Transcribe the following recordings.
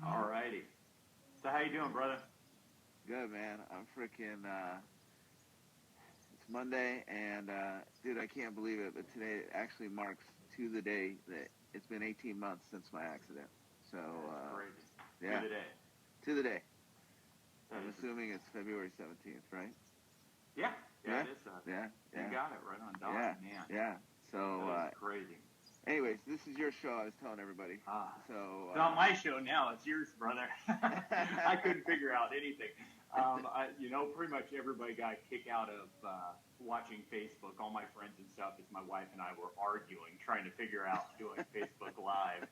All righty. So how you doing, brother? Good, man. I'm freaking, it's Monday and, dude, I can't believe it, but today actually marks to the day that it's been 18 months since my accident. So, That's crazy. To yeah, the day. to the day. That I'm is, assuming it's February 17th, right? yeah, yeah, Yeah, it is. yeah, You yeah, got it right on dot, yeah, man. yeah. So, That is crazy. anyways, this is your show. I was telling everybody. So, It's not my show now. It's yours, brother. I couldn't figure out anything. Pretty much everybody got a kick out of watching Facebook. All my friends and stuff, as my wife and I were arguing, trying to figure out doing Facebook Live.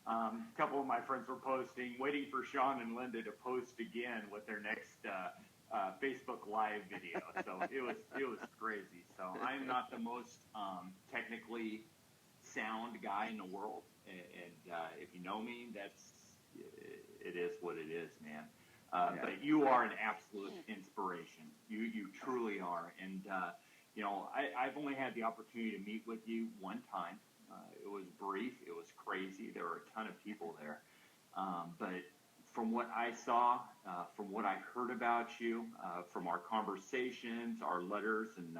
A couple of my friends were posting, waiting for Sean and Linda to post again with their next Facebook Live video. So it was crazy. So I'm not the most technically sound guy in the world, and if you know me, it is what it is, man. But you are an absolute inspiration. You truly are, and I've only had the opportunity to meet with you one time. It was brief. It was crazy. There were a ton of people there, but from what I saw, from what I heard about you, from our conversations, our letters, and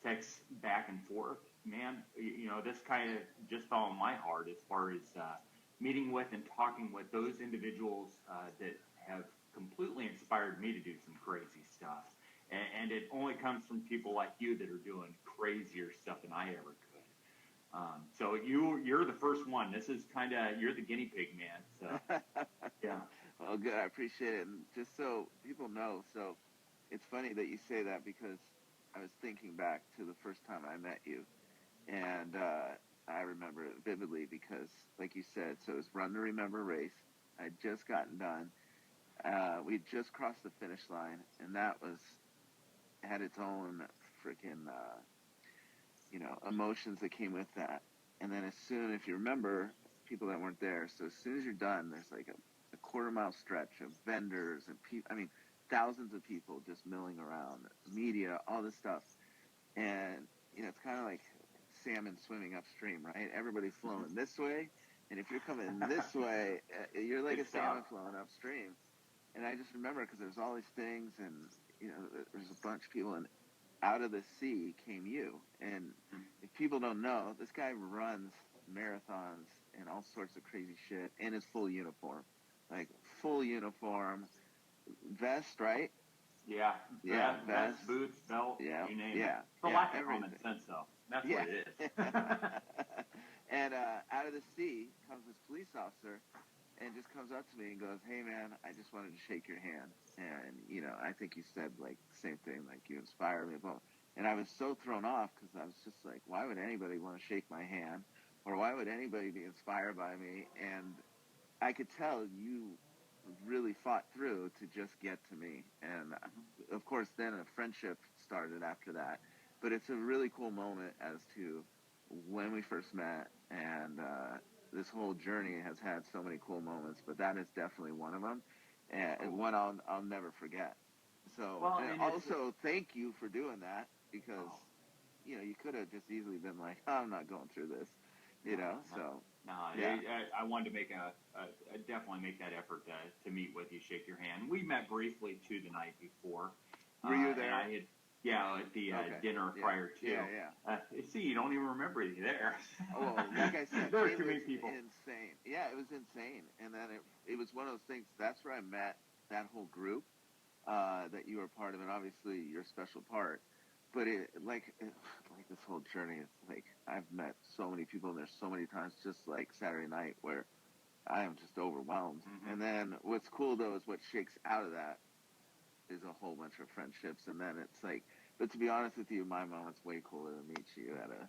texts back and forth, man, this kind of just fell on my heart as far as meeting with and talking with those individuals that have completely inspired me to do some crazy stuff. And it only comes from people like you that are doing crazier stuff than I ever could. So you're the first one. This is you're the guinea pig, man. So yeah. Well, good. I appreciate it. And just so people know, so it's funny that you say that because I was thinking back to the first time I met you. And I remember it vividly because, like you said, so it was Run to Remember race. I'd just gotten done. We'd just crossed the finish line, and that had its own freaking, emotions that came with that. And then if you remember, people that weren't there, so as soon as you're done, there's like a quarter-mile stretch of vendors and thousands of people just milling around, media, all this stuff. And, it's kind of like salmon swimming upstream, right? Everybody's flowing this way, and if you're coming this way, you're like a salmon flowing upstream. And I just remember because there's all these things, and there's a bunch of people, and out of the sea came you. And if people don't know, this guy runs marathons and all sorts of crazy shit in his full uniform, like full uniform, vest, right? Yeah, vest, boots, belt, yeah, you name it. yeah, It's a lack of common sense, though. That's what it is. And out of the sea comes this police officer and just comes up to me and goes, "Hey, man, I just wanted to shake your hand." And, I think you said, like, the same thing, like, you inspire me. And I was so thrown off because I was just like, why would anybody want to shake my hand? Or why would anybody be inspired by me? And I could tell you really fought through to just get to me. And of course, then a friendship started after that. But it's a really cool moment as to when we first met, and this whole journey has had so many cool moments. But that is definitely one of them, and one I'll never forget. So, and also thank you for doing that because you could have just easily been like, oh, I'm not going through this, So. No, yeah. I wanted to definitely make that effort to meet with you, shake your hand. We met briefly too the night before. Were you there? And at the dinner prior to. Yeah. See, you don't even remember you there. Oh, like I said, there were too many people. Insane. Yeah, it was insane. And then it was one of those things. That's where I met that whole group that you were part of, and obviously you're a special part. But like this whole journey, it's like I've met so many people, and there's so many times, just like Saturday night, where I am just overwhelmed. Mm-hmm. And then what's cool though is what shakes out of that is a whole bunch of friendships, and then it's like. But to be honest with you, my moment's way cooler to meet you at a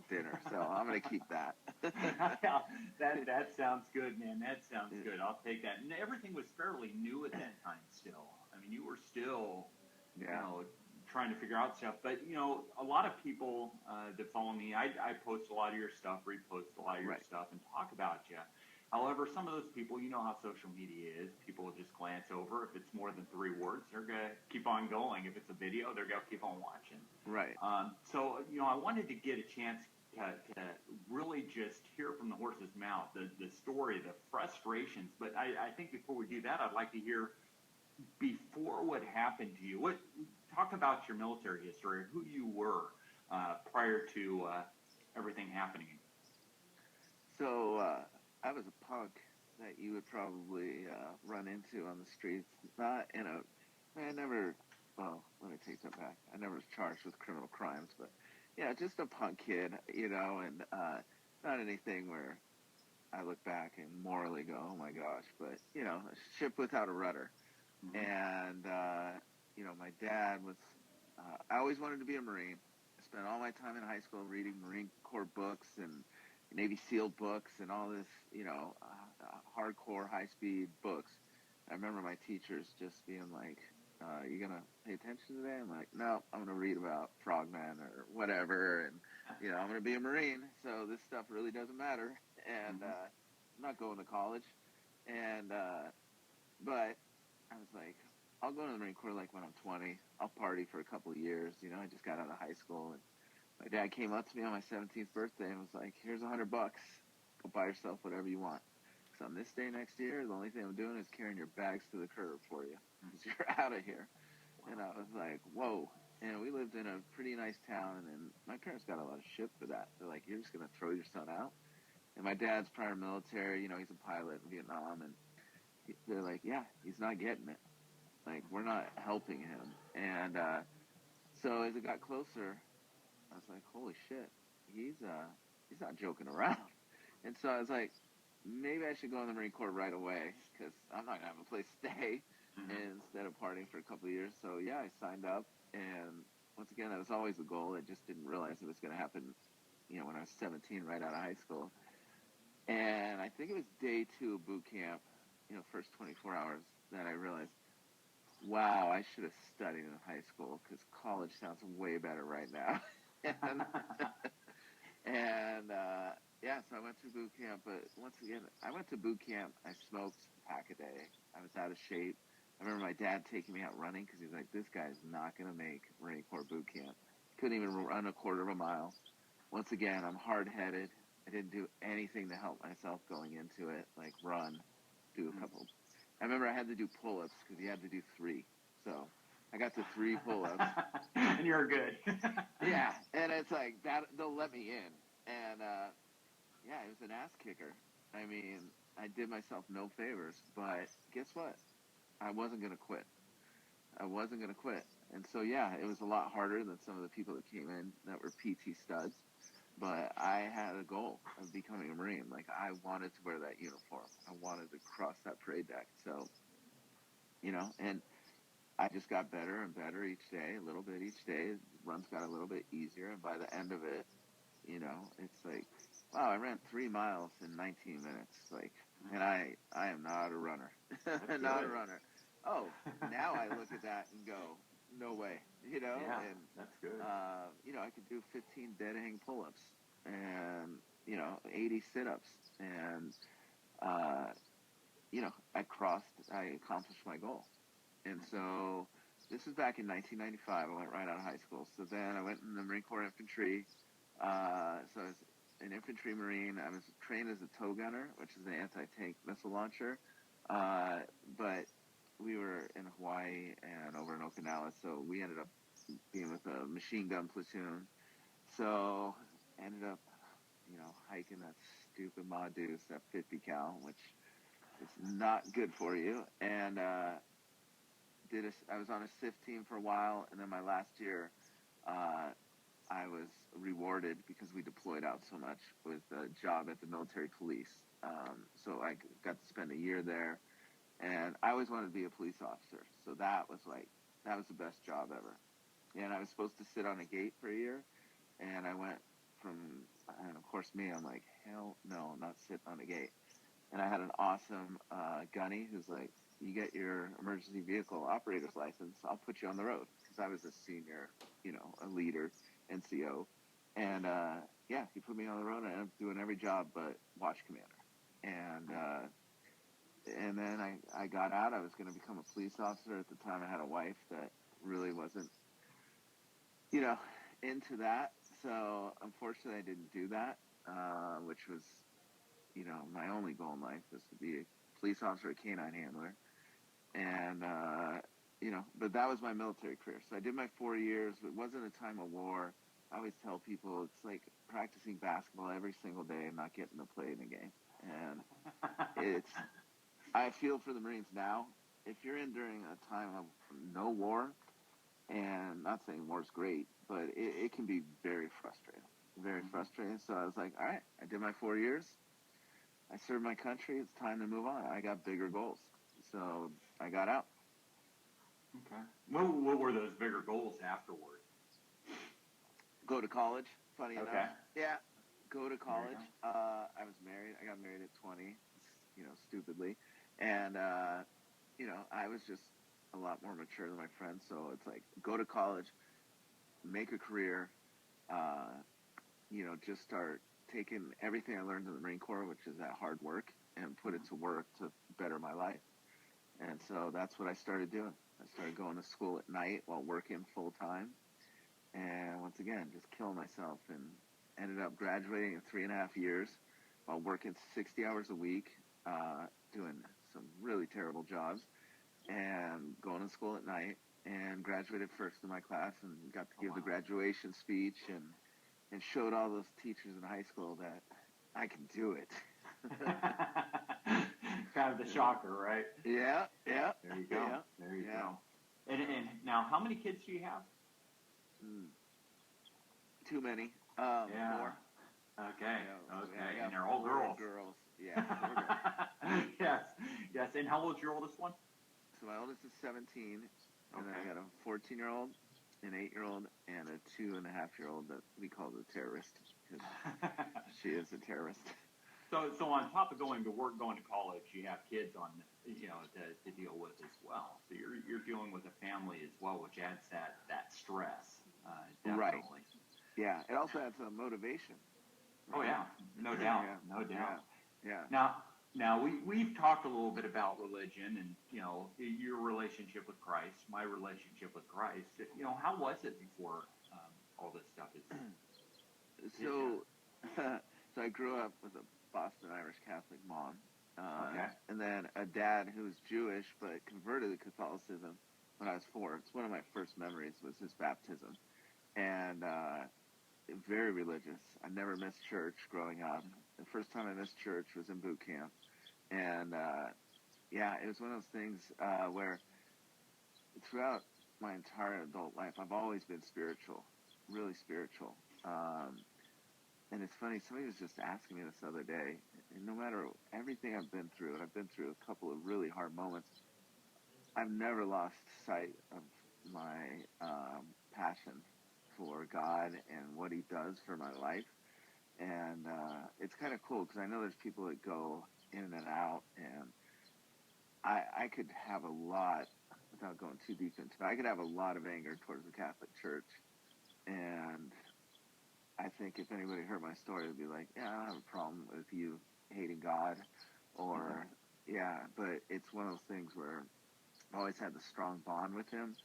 dinner. So I'm gonna keep that. That sounds good, man. That sounds good. I'll take that. And everything was fairly new at that time. Still, I mean, you were still, trying to figure out stuff. But, a lot of people that follow me, I post a lot of your stuff, repost a lot of your stuff, and talk about you. However, some of those people, you know how social media is. People will just glance over. If it's more than 3 words, they're going to keep on going. If it's a video, they're going to keep on watching. Right. So, I wanted to get a chance to really just hear from the horse's mouth the story, the frustrations. But I think before we do that, I'd like to hear before what happened to you. What talk about your military history, who you were prior to everything happening. So I was a punk that you would probably run into on the streets. Not in a, I never. Well, let me take that back. I never was charged with criminal crimes, but yeah, just a punk kid, and not anything where I look back and morally go, oh my gosh, but a ship without a rudder. Mm-hmm. And my dad was. I always wanted to be a Marine. I spent all my time in high school reading Marine Corps books and Navy SEAL books and all this, hardcore, high-speed books. I remember my teachers just being like, you going to pay attention today? I'm like, no, I'm going to read about frogmen or whatever. And, I'm going to be a Marine, so this stuff really doesn't matter. And I'm not going to college. And, but I was like, I'll go to the Marine Corps like when I'm 20. I'll party for a couple of years. I just got out of high school. And my dad came up to me on my 17th birthday and was like, here's $100. Go buy yourself whatever you want. Because on this day next year, the only thing I'm doing is carrying your bags to the curb for you. Because you're out of here. And I was like, whoa. And we lived in a pretty nice town. And my parents got a lot of shit for that. They're like, you're just going to throw your son out? And my dad's prior military, he's a pilot in Vietnam. And they're like, yeah, he's not getting it. Like, we're not helping him. And so as it got closer, I was like, holy shit, he's not joking around. And so I was like, maybe I should go in the Marine Corps right away because I'm not going to have a place to stay instead of partying for a couple of years. So, yeah, I signed up. And once again, that was always the goal. I just didn't realize it was going to happen, when I was 17, right out of high school. And I think it was day 2 of boot camp, first 24 hours, that I realized, wow, I should have studied in high school because college sounds way better right now. and so I went through boot camp. But once again, I went to boot camp. I smoked a pack a day. I was out of shape. I remember my dad taking me out running because he's like, this guy's not going to make Marine Corps boot camp. Couldn't even run a quarter of a mile. Once again, I'm hard-headed. I didn't do anything to help myself going into it, like run, do a couple. I remember I had to do pull-ups because you had to do 3. So I got to 3 pull-ups. And you're good. Yeah, and it's like, that they'll let me in. And, it was an ass kicker. I mean, I did myself no favors. But guess what? I wasn't going to quit. And so, it was a lot harder than some of the people that came in that were PT studs. But I had a goal of becoming a Marine. Like, I wanted to wear that uniform. I wanted to cross that parade deck. So, and I just got better and better each day, a little bit each day. Runs got a little bit easier. And by the end of it, it's like, wow, I ran 3 miles in 19 minutes. Like, and I am not a runner. Not a runner. Oh, now I look at that and go, no way, Yeah, and that's good. I could do 15 dead hang pull-ups and 80 sit-ups, and I accomplished my goal. And so this was back in 1995. I went right out of high school. So then I went in the Marine Corps Infantry. So I was an infantry Marine. I was trained as a tow gunner, which is an anti-tank missile launcher. But we were in Hawaii and over in Okinawa, so we ended up being with a machine gun platoon. So ended up, hiking that stupid Ma Deuce, that 50 cal, which is not good for you. And I was on a SIF team for a while, and then my last year, I was rewarded because we deployed out so much with a job at the military police. So I got to spend a year there, and I always wanted to be a police officer. So that was the best job ever. And I was supposed to sit on a gate for a year, and I went and of course I'm like, hell no, I'm not sitting on a gate. And I had an awesome gunny who's like, you get your emergency vehicle operator's license, I'll put you on the road. Because I was a senior, a leader, NCO. And, he put me on the road, and I ended up doing every job but watch commander. And then I got out. I was going to become a police officer. At the time, I had a wife that really wasn't, into that. So unfortunately, I didn't do that, which was, my only goal in life was to be a police officer, a canine handler, and but that was my military career. So I did my 4 years. It wasn't a time of war. I always tell people it's like practicing basketball every single day and not getting to play in a game. And I feel for the Marines now. If you're in during a time of no war, and not saying war's great, but it can be very frustrating. Very frustrating. So I was like, all right, I did my 4 years. I served my country. It's time to move on. I got bigger goals. So I got out. Okay. What were those bigger goals afterward? Go to college, funny enough. Okay. Yeah, go to college. I was married. I got married at 20, stupidly. And, I was just a lot more mature than my friends. So it's like, go to college, make a career, just start taking everything I learned in the Marine Corps, which is that hard work, and put it to work to better my life. And so that's what I started doing. I started going to school at night while working full time. And once again, just killing myself, and ended up graduating in 3.5 years while working 60 hours a week, doing some really terrible jobs, and going to school at night, and graduated first in my class, and got to give the graduation speech, and showed all those teachers in high school that I can do it. Kind of the shocker, right? Yeah. There you go. Yeah. There you go. And now, how many kids do you have? Too many. Yeah. 4. Okay. Okay. And they're all girls. Yeah. 4 girls. Yes. And how old's your oldest one? So my oldest is 17, and then I got a 14-year-old, an 8-year-old, and a 2.5-year-old that we call the terrorist, because she is a terrorist. So on top of going to work, going to college, you have kids on, to deal with as well. So you're dealing with a family as well, which adds that stress. Definitely. Right. Yeah. It also adds some motivation. Right? Oh yeah, no doubt, no doubt. Yeah. Now we've talked a little bit about religion and your relationship with Christ, my relationship with Christ. How was it before all this stuff is? So I grew up with a Boston Irish Catholic mom, and then a dad who was Jewish but converted to Catholicism when I was 4. It's one of my first memories was his baptism, and very religious. I never missed church growing up. The first time I missed church was in boot camp, and it was one of those things where throughout my entire adult life I've always been spiritual, really spiritual. And it's funny, somebody was just asking me this other day, and no matter everything I've been through, and I've been through a couple of really hard moments, I've never lost sight of my passion for God and what he does for my life. And it's kind of cool because I know there's people that go in and out, and I could have a lot, without going too deep into it, I could have a lot of anger towards the Catholic Church. And I think if anybody heard my story, they'd be like, yeah, I don't have a problem with you hating God, or, but it's one of those things where I've always had the strong bond with him.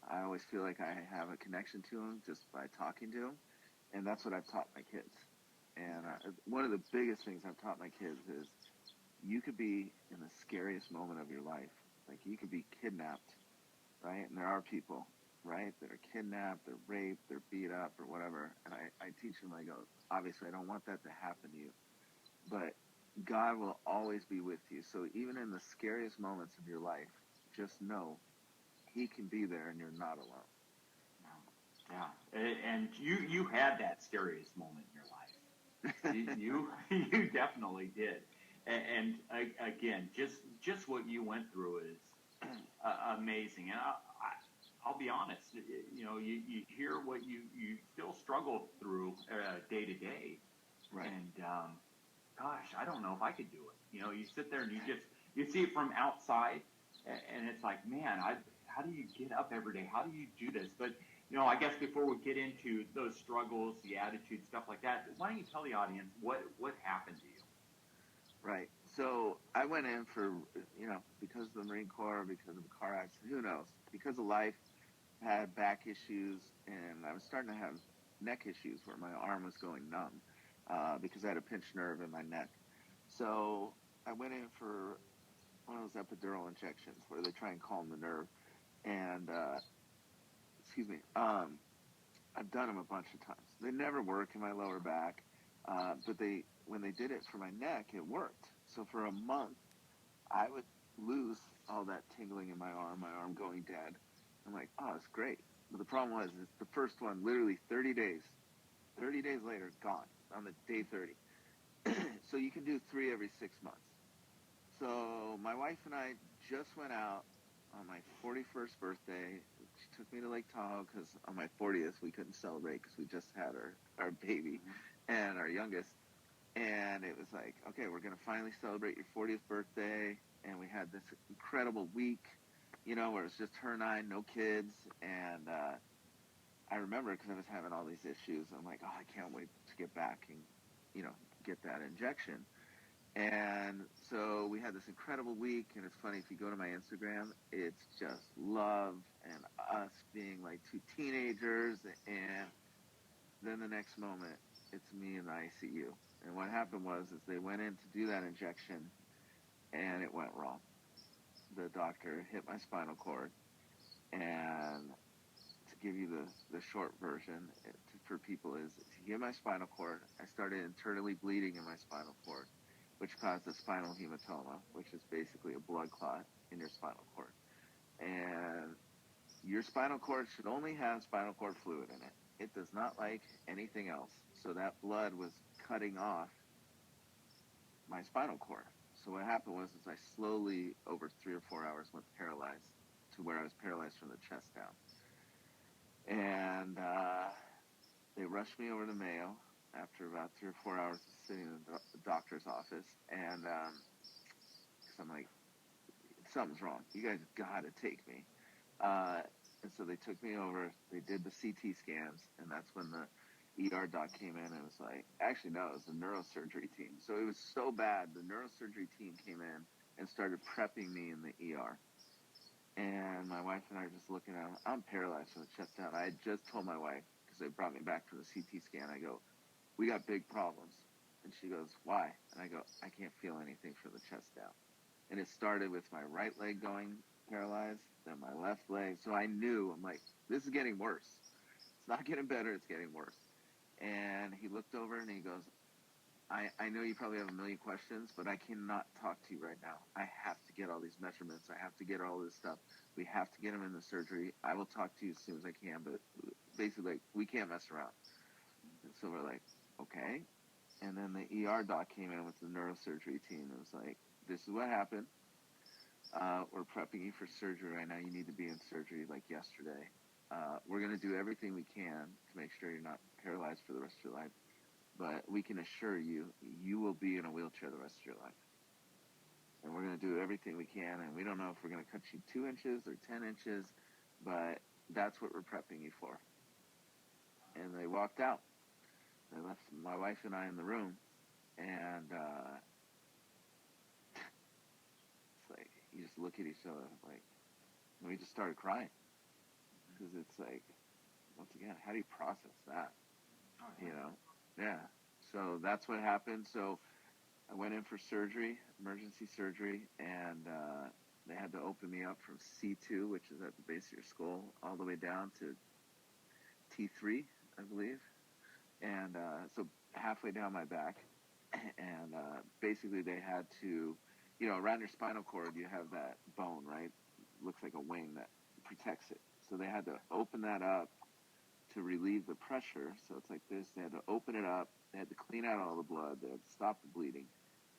I always feel like I have a connection to him just by talking to him, and that's what I've taught my kids. And one of the biggest things I've taught my kids is you could be in the scariest moment of your life. Like, you could be kidnapped, right? And there are people, right, that are kidnapped, they're raped, they're beat up, or whatever. And I teach them, I go, obviously, I don't want that to happen to you. But God will always be with you. So even in the scariest moments of your life, just know he can be there and you're not alone. Yeah. And you had that scariest moment in your life. you definitely did. And again, just what you went through is amazing. And I'll be honest, you hear what you still struggle through day to day. Right. And gosh, I don't know if I could do it. You sit there and you see it from outside, and it's like, man, how do you get up every day? How do you do this? But I guess before we get into those struggles, the attitude, stuff like that, why don't you tell the audience what happened to you? Right. So I went in for, because of the Marine Corps, because of a car accident, who knows? Because of life, I had back issues, and I was starting to have neck issues where my arm was going numb because I had a pinched nerve in my neck. So I went in for one of those epidural injections where they try and calm the nerve. And excuse me, I've done them a bunch of times. They never work in my lower back, but when they did it for my neck, it worked. So for a month, I would lose all that tingling in my arm going dead. I'm like, oh, it's great. But the problem was, is the first one, literally 30 days later, gone on the day 30. So you can do 3 every 6 months. So my wife and I just went out on my 41st birthday. She took me to Lake Tahoe because on my 40th we couldn't celebrate because we just had our baby and our youngest. And it was like, okay, we're going to finally celebrate your 40th birthday. And we had this incredible week, where it was just her and I, no kids. And I remember because I was having all these issues. I'm like, oh, I can't wait to get back and, get that injection. And so we had this incredible week, and it's funny, if you go to my Instagram, it's just love and us being like 2 teenagers, and then the next moment, it's me in the ICU. And what happened was they went in to do that injection, and it went wrong. The doctor hit my spinal cord, and to give you the short version for people is, to hit my spinal cord, I started internally bleeding in my spinal cord, which caused a spinal hematoma, which is basically a blood clot in your spinal cord. And your spinal cord should only have spinal cord fluid in it. It does not like anything else. So that blood was cutting off my spinal cord. So what happened was I slowly, over 3 or 4 hours, went paralyzed to where I was paralyzed from the chest down. And they rushed me over to Mayo after about 3 or 4 hours of sitting in the doctor's office. And because I'm like, something's wrong. You guys got to take me. And so they took me over. They did the CT scans, and that's when the ER doc came in and was like, actually, no, it was the neurosurgery team. So it was so bad, the neurosurgery team came in and started prepping me in the ER. And my wife and I are just looking at him. I'm paralyzed from the chest down. I had just told my wife, because they brought me back for the CT scan, I go, we got big problems. And she goes, why? And I go, I can't feel anything from the chest down. And it started with my right leg going paralyzed, then my left leg. So I knew, I'm like, this is getting worse. It's not getting better, it's getting worse. And he looked over and he goes, I know you probably have a million questions, but I cannot talk to you right now. I have to get all these measurements. I have to get all this stuff. We have to get him in the surgery. I will talk to you as soon as I can, but basically, we can't mess around. And so we're like, okay. And then the ER doc came in with the neurosurgery team and was like, this is what happened. We're prepping you for surgery right now. You need to be in surgery like yesterday. We're going to do everything we can to make sure you're not paralyzed for the rest of your life. But we can assure you, you will be in a wheelchair the rest of your life. And we're going to do everything we can. And we don't know if we're going to cut you 2 inches or 10 inches, but that's what we're prepping you for. And they walked out. They left my wife and I in the room. And it's like, you just look at each other like, and we just started crying. Because it's like, once again, how do you process that? Yeah. So that's what happened. So I went in for surgery, emergency surgery, and they had to open me up from C2, which is at the base of your skull, all the way down to T3, I believe. And so halfway down my back. And basically they had to, around your spinal cord, you have that bone, right? Looks like a wing that protects it. So they had to open that up to relieve the pressure. So it's like this. They had to open it up. They had to clean out all the blood. They had to stop the bleeding.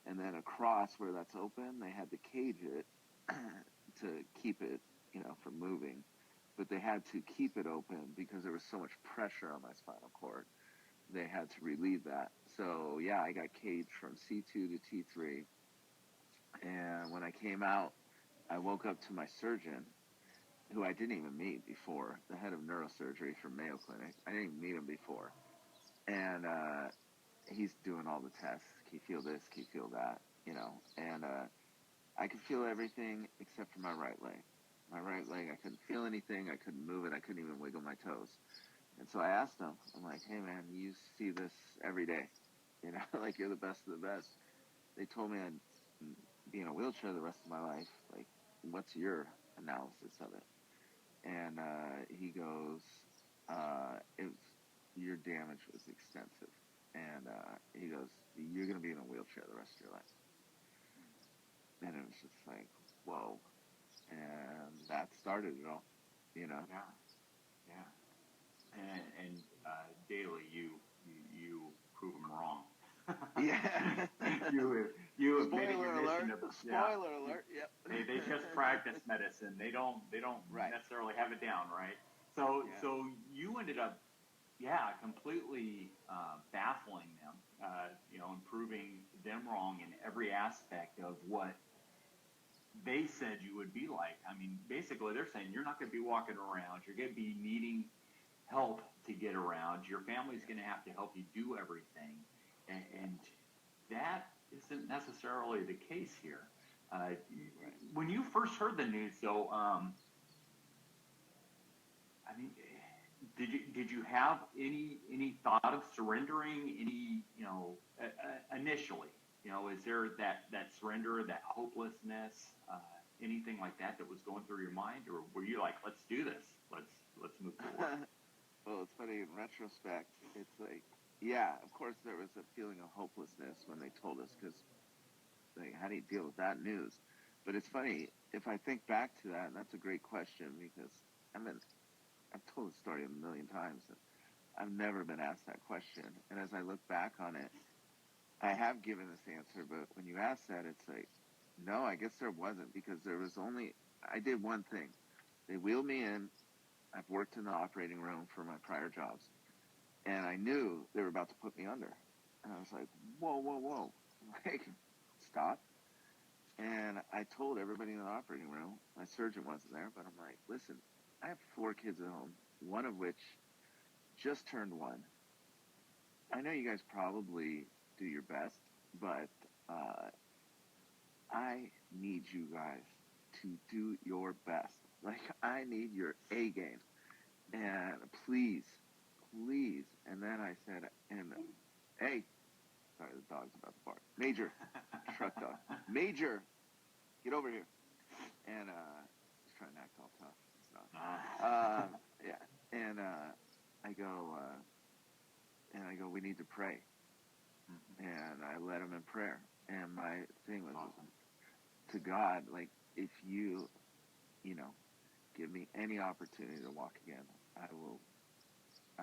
And then across where that's open, they had to cage it to keep it, from moving. But they had to keep it open because there was so much pressure on my spinal cord. They had to relieve that. So, yeah, I got caged from C2 to T3. And when I came out, I woke up to my surgeon, who I didn't even meet before, the head of neurosurgery from Mayo Clinic. I didn't even meet him before. And he's doing all the tests. Can you feel this? Can you feel that? And I could feel everything except for my right leg. My right leg, I couldn't feel anything. I couldn't move it. I couldn't even wiggle my toes. And so I asked them, I'm like, hey man, you see this every day, like you're the best of the best. They told me I'd be in a wheelchair the rest of my life. Like, what's your analysis of it? And he goes, it was, your damage was extensive. And he goes, you're going to be in a wheelchair the rest of your life. And it was just like, whoa. And that started it all, Yeah, yeah. And daily, you prove them wrong. Yeah. you have made it Spoiler your mission alert. to, Spoiler alert. Yep. they just practice medicine. They don't Right. necessarily have it down, right? So Yeah. so you ended up, completely baffling them. And proving them wrong in every aspect of what they said you would be like. I mean, basically, they're saying you're not going to be walking around. You're going to be needing help to get around. Your family's going to have to help you do everything, and that isn't necessarily the case here. When you first heard the news, though, I mean, did you have any thought of surrendering? Initially, is there that surrender, that hopelessness, anything like that was going through your mind, or were you like, let's do this, let's move forward? Well, it's funny in retrospect. It's like, yeah, of course there was a feeling of hopelessness when they told us, because like, how do you deal with that news? But it's funny if I think back to that, and that's a great question, because I've told the story a million times, and I've never been asked that question. And as I look back on it, I have given this answer, but when you ask that, it's like, no, I guess there wasn't, because I did one thing. They wheeled me in. I've worked in the operating room for my prior jobs, and I knew they were about to put me under. And I was like, whoa, whoa, whoa. Like, stop. And I told everybody in the operating room, my surgeon wasn't there, but I'm like, listen, I have 4 kids at home, one of which just turned 1. I know you guys probably do your best, but I need you guys to do your best. Like, I need your A game. And please, please. And then I said, hey, sorry, the dog's about to bark. Major, truck dog. Major, get over here. And he's trying to act all tough. It's not. Yeah. And I go, we need to pray. And I led him in prayer. And my thing was, awesome, to God, like, if you give me any opportunity to walk again, I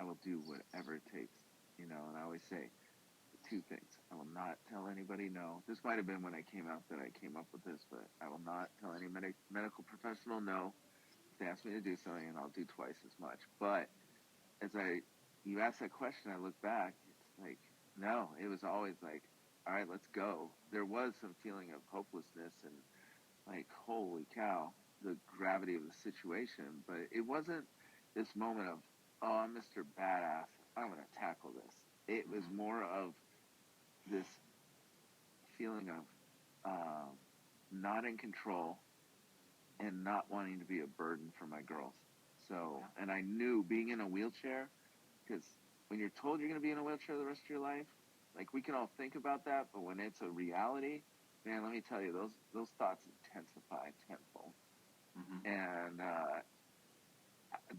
will do whatever it takes, And I always say 2 things. I will not tell anybody no. This might have been when I came out that I came up with this, but I will not tell any medical professional no. If they ask me to do something, and I'll do twice as much. But you ask that question, I look back, it's like, no, it was always like, all right, let's go. There was some feeling of hopelessness and like, holy cow, the gravity of the situation. But it wasn't this moment of, oh, I'm Mr. Badass, I'm going to tackle this. It was more of this feeling of not in control and not wanting to be a burden for my girls. So, and I knew being in a wheelchair, because when you're told you're going to be in a wheelchair the rest of your life, like, we can all think about that, but when it's a reality, man, let me tell you, those thoughts intensify tenfold. And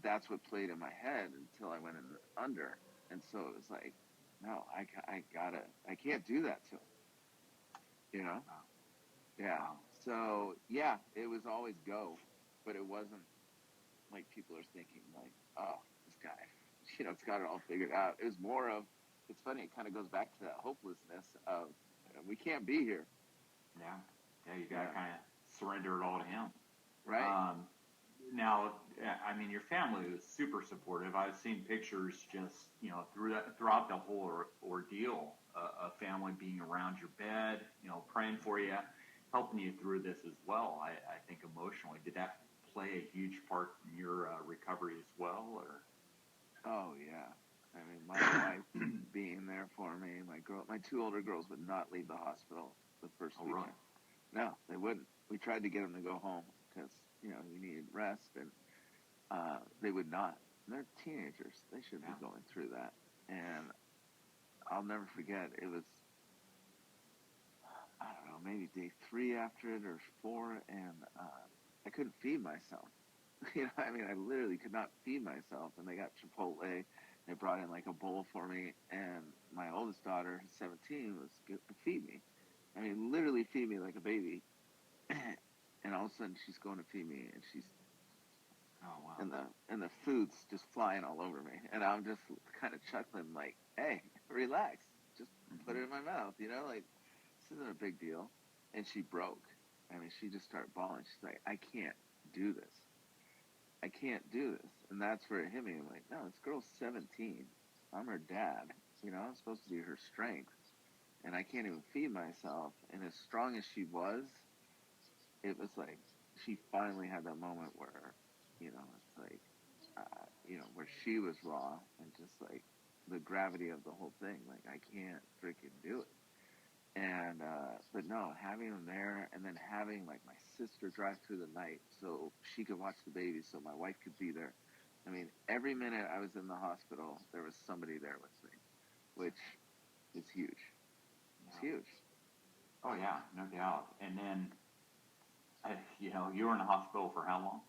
that's what played in my head until I went under. And so it was like, no, I can't do that to him, Wow. Yeah. Wow. So, yeah, it was always go, but it wasn't like people are thinking, like, oh, this guy, it's got it all figured out. It was more of, it's funny, it kind of goes back to that hopelessness of, we can't be here. Yeah, you got to kind of surrender it all to him. Right. Now, I mean, your family was super supportive. I've seen pictures just, throughout the whole ordeal, a family being around your bed, praying for you, helping you through this as well. I think emotionally, did that play a huge part in your recovery as well, or? Oh yeah, I mean, my wife being there for me. My 2 older girls would not leave the hospital the first weekend. Really? No, they wouldn't. We tried to get them to go home because you needed rest, and they would not. They're teenagers. They should be going through that. And I'll never forget, it was, I don't know, maybe day 3 after it or 4, and I couldn't feed myself. I mean, I literally could not feed myself. And they got Chipotle. They brought in like a bowl for me, and my oldest daughter, 17, was going to feed me. I mean, literally feed me like a baby. And all of a sudden, she's going to feed me, and she's and the food's just flying all over me, and I'm just kind of chuckling, like, "Hey, relax, just put it in my mouth, like this isn't a big deal." And she broke. I mean, she just started bawling. She's like, "I can't do this. I can't do this." And that's where it hit me. I'm like, "No, this girl's 17. I'm her dad. I'm supposed to be her strength, and I can't even feed myself." And as strong as she was, it was like she finally had that moment where, it's like, where she was raw and just like the gravity of the whole thing. Like, I can't freaking do it. And, but no, having them there and then having like my sister drive through the night so she could watch the baby so my wife could be there. I mean, every minute I was in the hospital, there was somebody there with me, which is huge. It's huge. Oh, yeah, no doubt. And then, you were in the hospital for how long?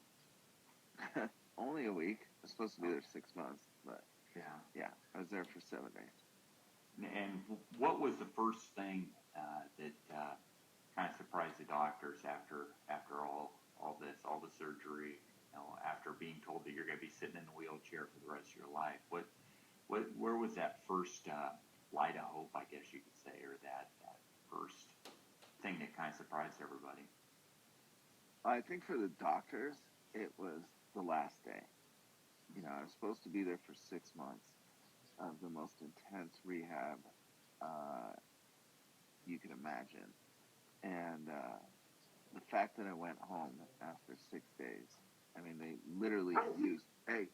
Only a week. I was supposed to be there 6 months, but yeah, I was there for 7 days. And what was the first thing that kind of surprised the doctors after all this, all the surgery, after being told that you're going to be sitting in the wheelchair for the rest of your life? Where was that first light of hope, I guess you could say, or that first thing that kind of surprised everybody? I think for the doctors, it was the last day. I was supposed to be there for 6 months of the most intense rehab you can imagine. And the fact that I went home after 6 days, I mean, they literally used, hey,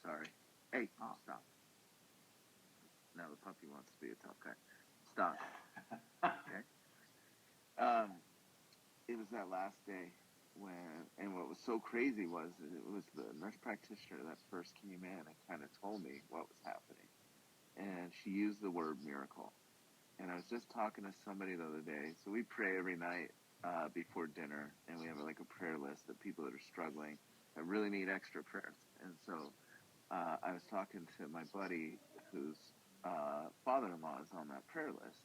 sorry, hey, stop. Now the puppy wants to be a tough guy. Stop. Okay. It was that last day and what was so crazy was it was the nurse practitioner that first came in and kind of told me what was happening. And she used the word miracle. And I was just talking to somebody the other day. So we pray every night before dinner, and we have like a prayer list of people that are struggling that really need extra prayers. And so I was talking to my buddy whose father-in-law is on that prayer list.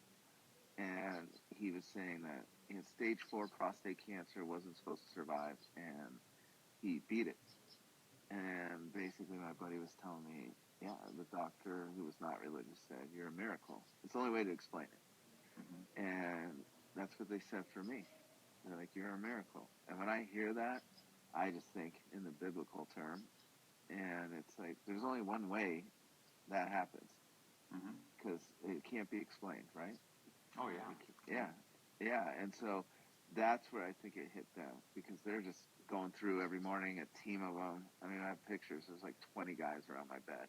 And he was saying that stage 4 prostate cancer wasn't supposed to survive, and he beat it. And basically my buddy was telling me, yeah, the doctor who was not religious said, "You're a miracle." It's the only way to explain it. And that's what they said for me. They're like, "You're a miracle." And when I hear that, I just think in the biblical term. And it's like, there's only one way that happens. Because it can't be explained, right? Oh, yeah. Yeah. And so that's where I think it hit them, because they're just going through every morning, a team of them. I mean, I have pictures. There's like 20 guys around my bed.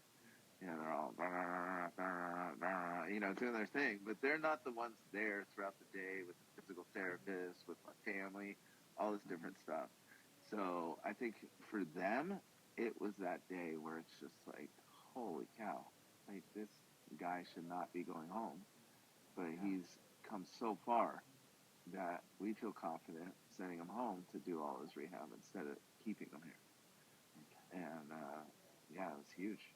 They're all, doing their thing. But they're not the ones there throughout the day with the physical therapist, with my family, all this different stuff. So I think for them, it was that day where it's just like, holy cow, like this guy should not be going home. But he's come so far that we feel confident sending him home to do all his rehab instead of keeping him here. And, it was huge.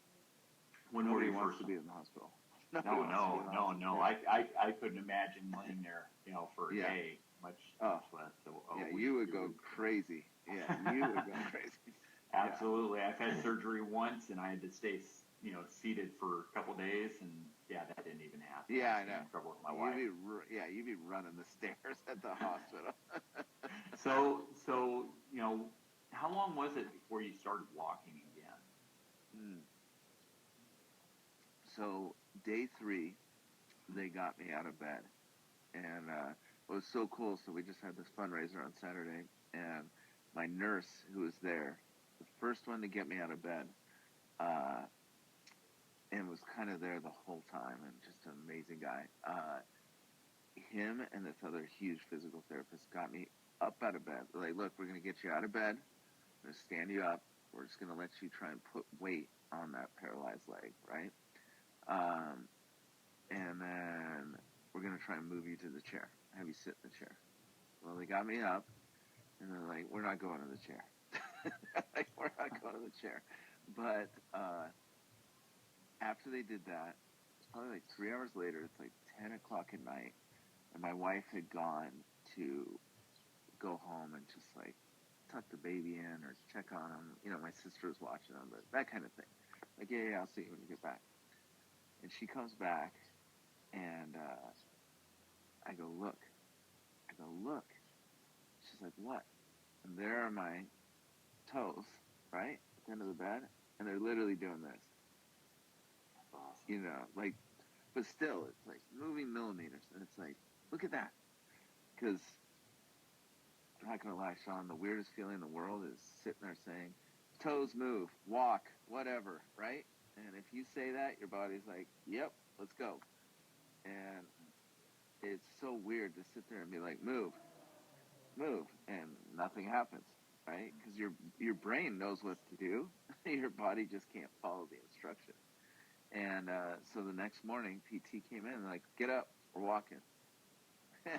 When nobody wants to be in the hospital. No. I couldn't imagine laying there, for a day, much less. You would go crazy. Yeah, you would go crazy. Absolutely. I've had surgery once, and I had to stay, seated for a couple days, and that didn't even happen. Yeah, I know. In trouble with my wife. You'd be running the stairs at the hospital. So, how long was it before you started walking again? So, day 3, they got me out of bed. And it was so cool. So we just had this fundraiser on Saturday, and my nurse who was there, the first one to get me out of bed, and was kind of there the whole time, and just an amazing guy. Him and this other huge physical therapist got me up out of bed. They're like, "Look, we're going to get you out of bed. I'm going to stand you up, we're just going to let you try and put weight on that paralyzed leg, right? Um, and then we're going to try and move you to the chair, have you sit in the chair. Well, they got me up, and they're like, we're not going to the chair. Like, we're not going to the chair. But after they did that, it's probably like 3 hours later, it's like 10 o'clock at night, and my wife had gone to go home and just like tuck the baby in or check on him. You know, my sister was watching him, but that kind of thing. Like, yeah, I'll see you when you get back. And she comes back, and I go, look. She's like, what? And there are my toes, right, at the end of the bed, and they're literally doing this. That's awesome. You know, like, but still, it's like moving millimeters, and it's like, look at that. Because I'm not going to lie, Sean, the weirdest feeling in the world is sitting there saying, toes move, walk, whatever, right? And if you say that, your body's like, yep, let's go. And it's so weird to sit there and be like, move, and nothing happens, right? Because your brain knows what to do. Your body just can't follow the instruction. And so the next morning, PT came in and like, get up, we're walking.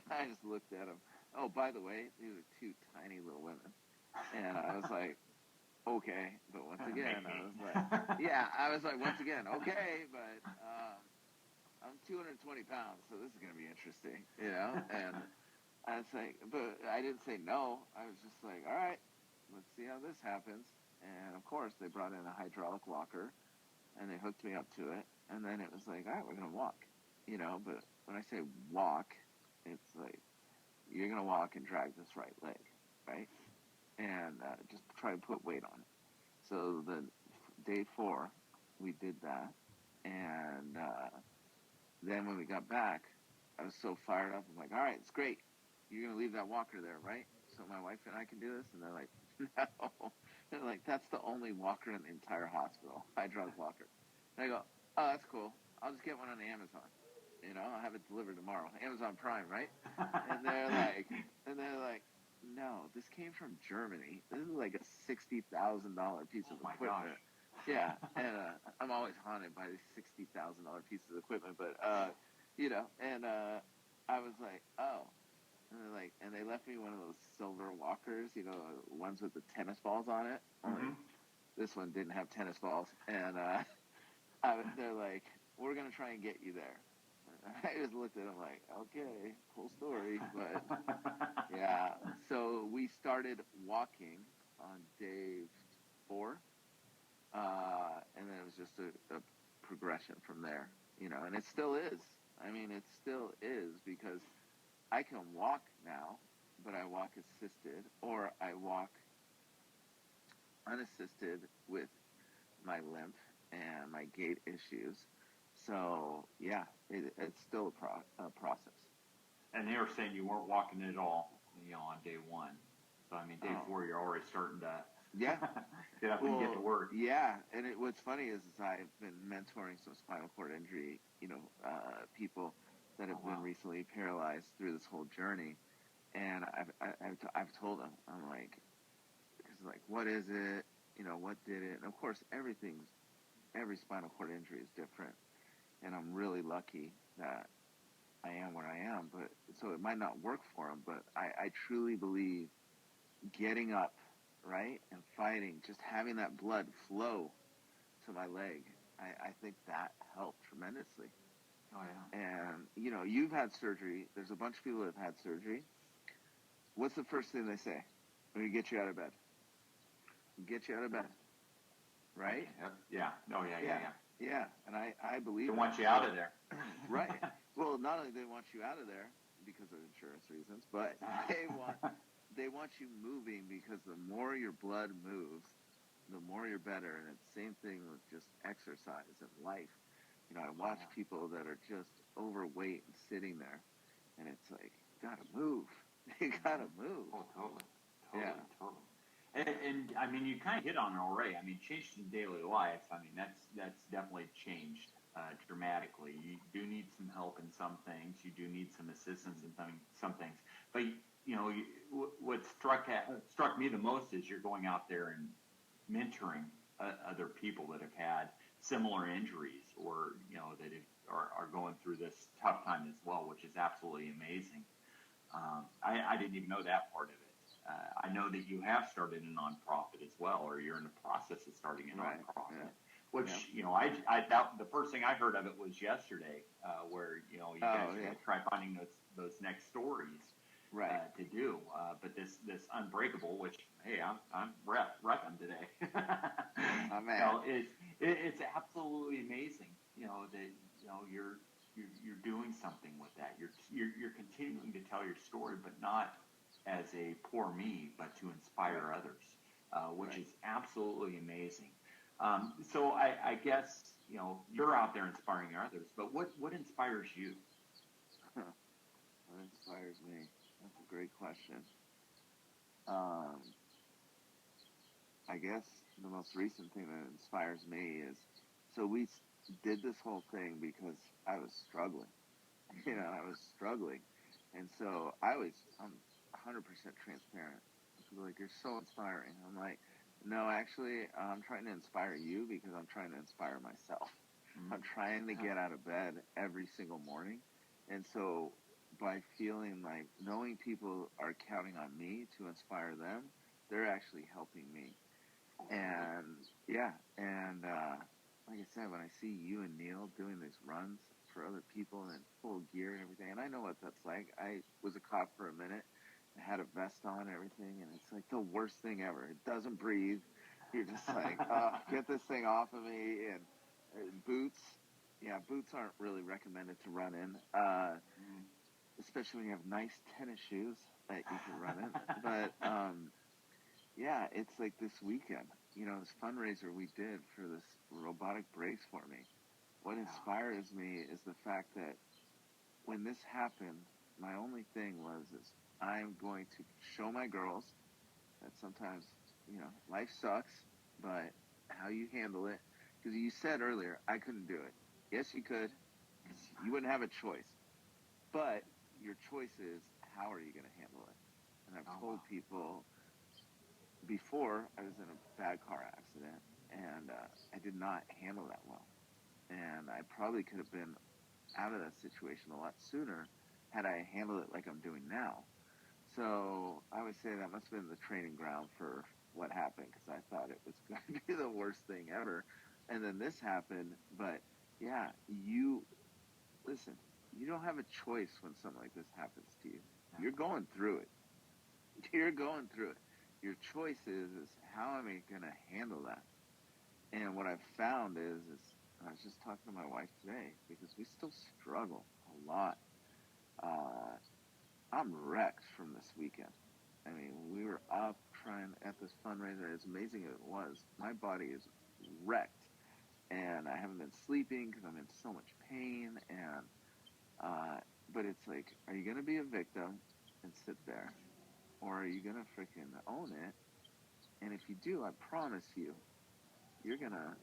I just looked at him. Oh, by the way, these are two tiny little women. And I was like, okay. But once again, I was like, once again, okay, but I'm 220 pounds, so this is going to be interesting, you know? And I was like, but I didn't say no. I was just like, all right, let's see how this happens. And, of course, they brought in a hydraulic walker, and they hooked me up to it. And then it was like, all right, we're going to walk, you know? But when I say walk, it's like, you're going to walk and drag this right leg, right? And just try to put weight on it. So the day 4, we did that. And then when we got back, I was so fired up. I'm like, all right, it's great. You're going to leave that walker there, right? So my wife and I can do this? And they're like, no. They're like, that's the only walker in the entire hospital, hydraulic walker. And I go, oh, that's cool. I'll just get one on Amazon. You know, I'll have it delivered tomorrow. Amazon Prime, right? And they're like, no, this came from Germany. This is like a $60,000 piece of equipment. Gosh. Yeah, and I'm always haunted by these $60,000 pieces of equipment. But you know, and I was like, oh, and they're like, and they left me one of those silver walkers, you know, ones with the tennis balls on it. Mm-hmm. This one didn't have tennis balls, and they're like, we're gonna try and get you there. I just looked at him like, okay, cool story, but yeah. So we started walking on day 4, and then it was just a progression from there, you know, and it still is. I mean, it still is because I can walk now, but I walk assisted, or I walk unassisted with my limp and my gait issues. So, yeah, it's still a process. And they were saying you weren't walking at all, you know, on day 1. So, I mean, day 4, you're already starting to get up and get to work. Yeah, and what's funny is I've been mentoring some spinal cord injury, you know, people that have been recently paralyzed through this whole journey. And I've told them, I'm like, because like, what is it? You know, what did it? And of course, every spinal cord injury is different. And I'm really lucky that I am where I am. But so it might not work for them, but I truly believe getting up, right, and fighting, just having that blood flow to my leg, I think that helped tremendously. Oh, yeah. And, you know, you've had surgery. There's a bunch of people that have had surgery. What's the first thing they say when you get you out of bed? Get you out of bed, right? Yeah. Oh, yeah. Yeah, and I believe they want you out of there. Right. Well, not only they want you out of there because of insurance reasons, but they want you moving because the more your blood moves, the more you're better. And it's the same thing with just exercise and life. You know, I watch people that are just overweight and sitting there, and it's like, you gotta move. You gotta move. Oh, totally. And I mean, you kind of hit on it already. I mean, change in daily life. I mean, that's definitely changed dramatically. You do need some help in some things. You do need some assistance in some things. But you know, what struck me the most is you're going out there and mentoring other people that have had similar injuries or, that are going through this tough time as well, which is absolutely amazing. I didn't even know that part of it. I know that you have started a nonprofit as well, or you're in the process of starting a nonprofit. Yeah. Which the first thing I heard of it was yesterday, where you guys are going to try finding those next stories to do. But this Unbreakable, which hey, I'm repping today. Oh man, it's absolutely amazing. That you're doing something with that. You're continuing to tell your story, but not as a poor me, but to inspire others, which is absolutely amazing. So I guess, you're out there inspiring others, but what inspires you? What inspires me? That's a great question. I guess the most recent thing that inspires me is, so we did this whole thing because I was struggling. I was struggling. And so I'm 100% transparent. People are like, you're so inspiring. I'm like, no, actually, I'm trying to inspire you because I'm trying to inspire myself. I'm trying to get out of bed every single morning. And so by feeling like knowing people are counting on me to inspire them, they're actually helping me. And like I said, when I see you and Neil doing these runs for other people and full gear and everything, and I know what that's like. I was a cop for a minute. I had a vest on and everything, and it's like the worst thing ever. It doesn't breathe. You're just like, get this thing off of me. And boots, boots aren't really recommended to run in, especially when you have nice tennis shoes that you can run in. But it's like this weekend, this fundraiser we did for this robotic brace for me. What inspires me is the fact that when this happened, my only thing is I'm going to show my girls that sometimes, life sucks, but how you handle it. Because you said earlier, I couldn't do it. Yes, you could. You wouldn't have a choice. But your choice is, how are you going to handle it? And I've told people before, I was in a bad car accident, and I did not handle that well. And I probably could have been out of that situation a lot sooner had I handled it like I'm doing now. So I would say that must have been the training ground for what happened, because I thought it was going to be the worst thing ever. And then this happened. But listen, you don't have a choice when something like this happens to you. You're going through it. You're going through it. Your choice is how am I going to handle that? And what I've found is I was just talking to my wife today, because we still struggle a lot. I'm wrecked from this weekend. I mean, we were up trying at this fundraiser. As amazing as it was, my body is wrecked, and I haven't been sleeping because I'm in so much pain. And but it's like, are you gonna be a victim and sit there, or are you gonna freaking own it? And if you do, I promise you, you're gonna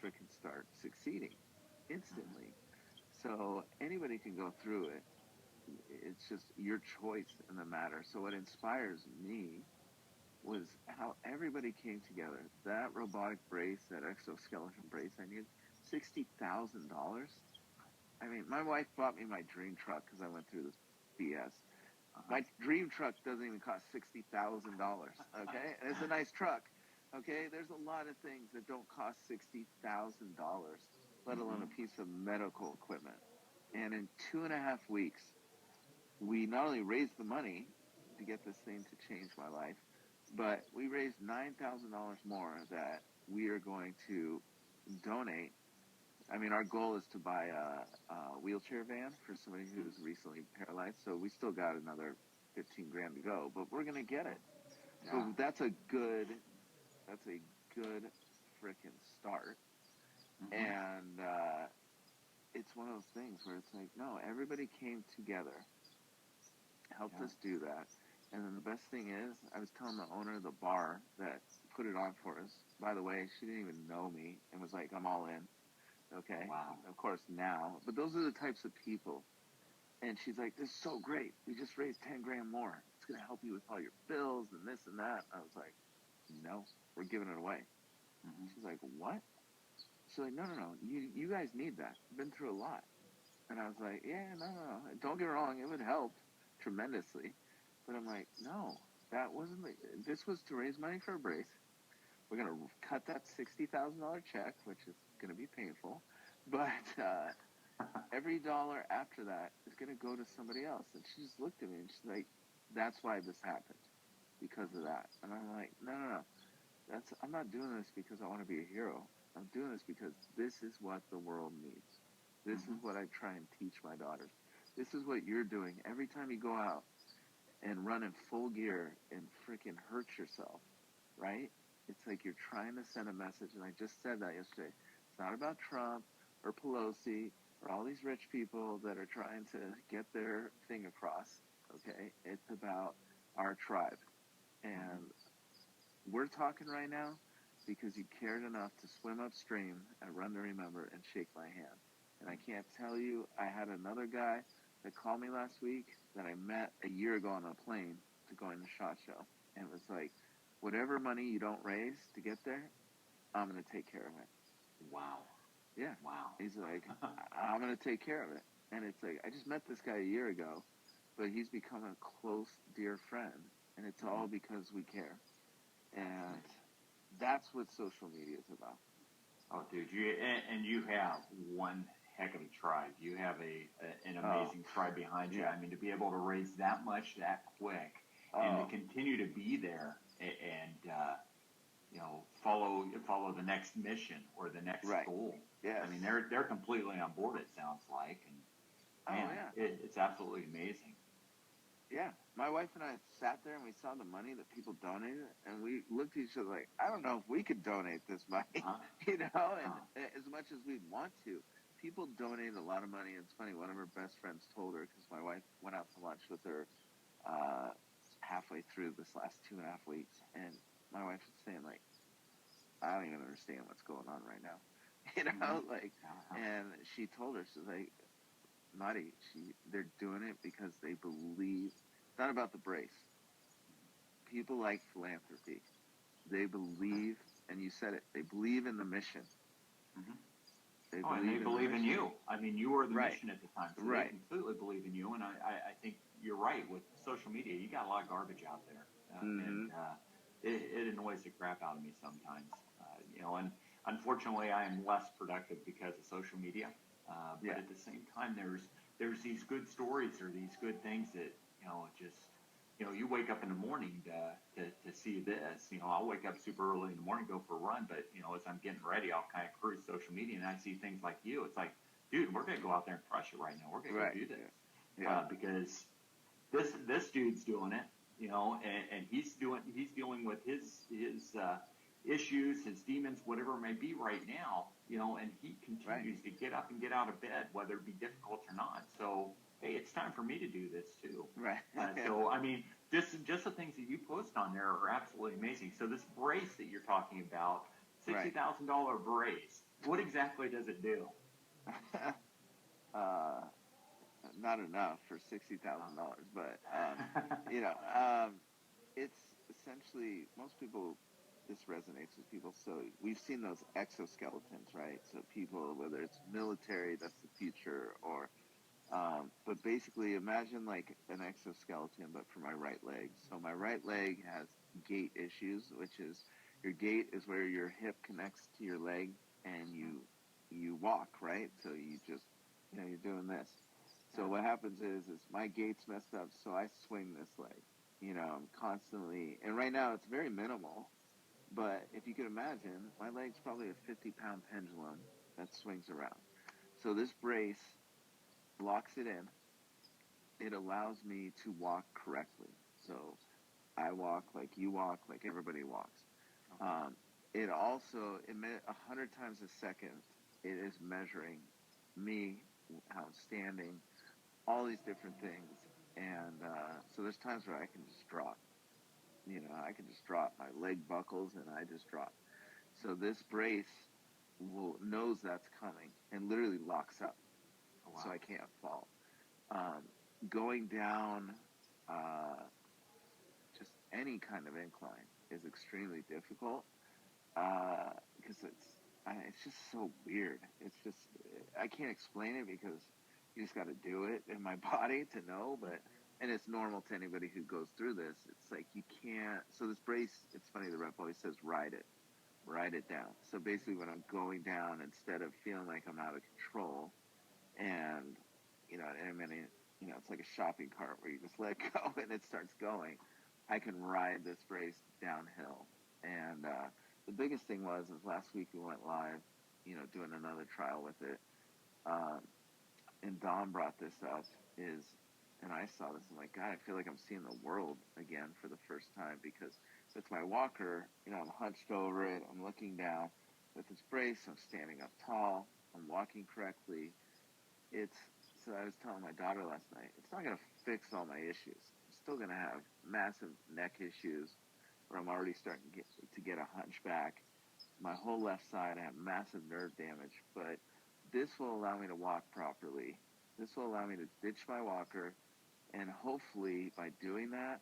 freaking start succeeding instantly. So anybody can go through it. It's just your choice in the matter. So what inspires me was how everybody came together. That robotic brace, that exoskeleton brace, I needed $60,000. I mean, my wife bought me my dream truck because I went through this BS. My dream truck doesn't even cost $60,000. Okay, and it's a nice truck. Okay, there's a lot of things that don't cost $60,000, let alone a piece of medical equipment. And in 2.5 weeks, we not only raised the money to get this thing to change my life, but we raised $9,000 more that we are going to donate. I mean, our goal is to buy a wheelchair van for somebody who's recently paralyzed. So we still got another 15 grand to go, but we're going to get it. Yeah. So that's a good freaking start. And it's one of those things where it's like, no, everybody came together, helped us do that. And then the best thing is, I was telling the owner of the bar that put it on for us. By the way, she didn't even know me and was like, I'm all in. Okay. Wow. Of course now, but those are the types of people. And she's like, this is so great. We just raised 10 grand more. It's going to help you with all your bills and this and that. I was like, no. we're giving it away. She's like, what? She's like, no, you guys need that. I've been through a lot. And I was like, yeah, no. Don't get me wrong, it would help tremendously. But I'm like, no, that wasn't, this was to raise money for a brace. We're going to cut that $60,000 check, which is going to be painful. But every dollar after that is going to go to somebody else. And she just looked at me and she's like, that's why this happened, because of that. And I'm like, no. I'm not doing this because I want to be a hero. I'm doing this because this is what the world needs. This is what I try and teach my daughters. This is what you're doing. Every time you go out and run in full gear and freaking hurt yourself, right? It's like you're trying to send a message. And I just said that yesterday. It's not about Trump or Pelosi or all these rich people that are trying to get their thing across, okay? It's about our tribe. And we're talking right now because you cared enough to swim upstream and run to remember and shake my hand. And I can't tell you, I had another guy that called me last week that I met a year ago on a plane to go in the SHOT Show. And it was like, whatever money you don't raise to get there, I'm going to take care of it. Wow. Yeah. Wow. He's like, I'm going to take care of it. And it's like, I just met this guy a year ago, but he's become a close, dear friend. And it's all because we care. And that's what social media is about. Oh, dude, you have one heck of a tribe. You have an amazing tribe behind you. I mean, to be able to raise that much that quick and to continue to be there and follow the next mission or the next goal. Yes. I mean, they're completely on board. It sounds like, and it's absolutely amazing. Yeah, my wife and I sat there and we saw the money that people donated, and we looked at each other like, I don't know if we could donate this money, And as much as we'd want to, people donate a lot of money. It's funny, one of her best friends told her, because my wife went out to lunch with her halfway through this last 2.5 weeks, and my wife was saying, like, I don't even understand what's going on right now, and she told her, she's like, Marty, they're doing it because they believe. It's not about the brace. People like philanthropy. They believe, and you said it, they believe in the mission. They believe in you. I mean, you were the mission at the time. So They completely believe in you, and I think you're right. With social media, you got a lot of garbage out there. And it annoys the crap out of me sometimes. And unfortunately, I am less productive because of social media. But at the same time, there's these good stories or these good things that you wake up in the morning to see this. I'll wake up super early in the morning, go for a run, but as I'm getting ready, I'll kind of cruise social media and I see things like you. It's like, dude, we're gonna go out there and crush it right now. We're gonna go do this because this dude's doing it. And he's dealing with his issues, his demons, whatever it may be right now, and he continues to get up and get out of bed, whether it be difficult or not. So, hey, it's time for me to do this too. Right. So, I mean, just the things that you post on there are absolutely amazing. So this brace that you're talking about, $60,000 brace, what exactly does it do? Not enough for $60,000, but it's essentially, most people, this resonates with people. So we've seen those exoskeletons, right? So people, whether it's military, that's the future, or but basically imagine like an exoskeleton, but for my right leg. So my right leg has gait issues, which is your gait is where your hip connects to your leg and you walk, right? So you just, you're doing this. So what happens is my gait's messed up, so I swing this leg. I'm constantly, and right now it's very minimal, but if you can imagine, my leg's probably a 50-pound pendulum that swings around. So this brace locks it in. It allows me to walk correctly. So I walk like you walk, like everybody walks. It also, 100 times a second, it is measuring me, how I'm standing, all these different things. And so there's times where I can just drop. I can just drop. My leg buckles and I just drop. So this brace knows that's coming and literally locks up. Oh, wow. So I can't fall. Going down just any kind of incline is extremely difficult. because it's just so weird. It's just, I can't explain it because you just got to do it in my body to know, but, and it's normal to anybody who goes through this. It's like you can't, so this brace, it's funny, the rep always says, ride it down. So basically when I'm going down, instead of feeling like I'm out of control and, and I mean, it's like a shopping cart where you just let go and it starts going, I can ride this brace downhill. And, the biggest thing was last week we went live, doing another trial with it. And Don brought this up and I saw this, I'm like, God, I feel like I'm seeing the world again for the first time because with my walker, I'm hunched over it, I'm looking down. With this brace, I'm standing up tall, I'm walking correctly. So I was telling my daughter last night, it's not going to fix all my issues. I'm still going to have massive neck issues where I'm already starting to get a hunchback. My whole left side, I have massive nerve damage, but this will allow me to walk properly. This will allow me to ditch my walker, and hopefully by doing that,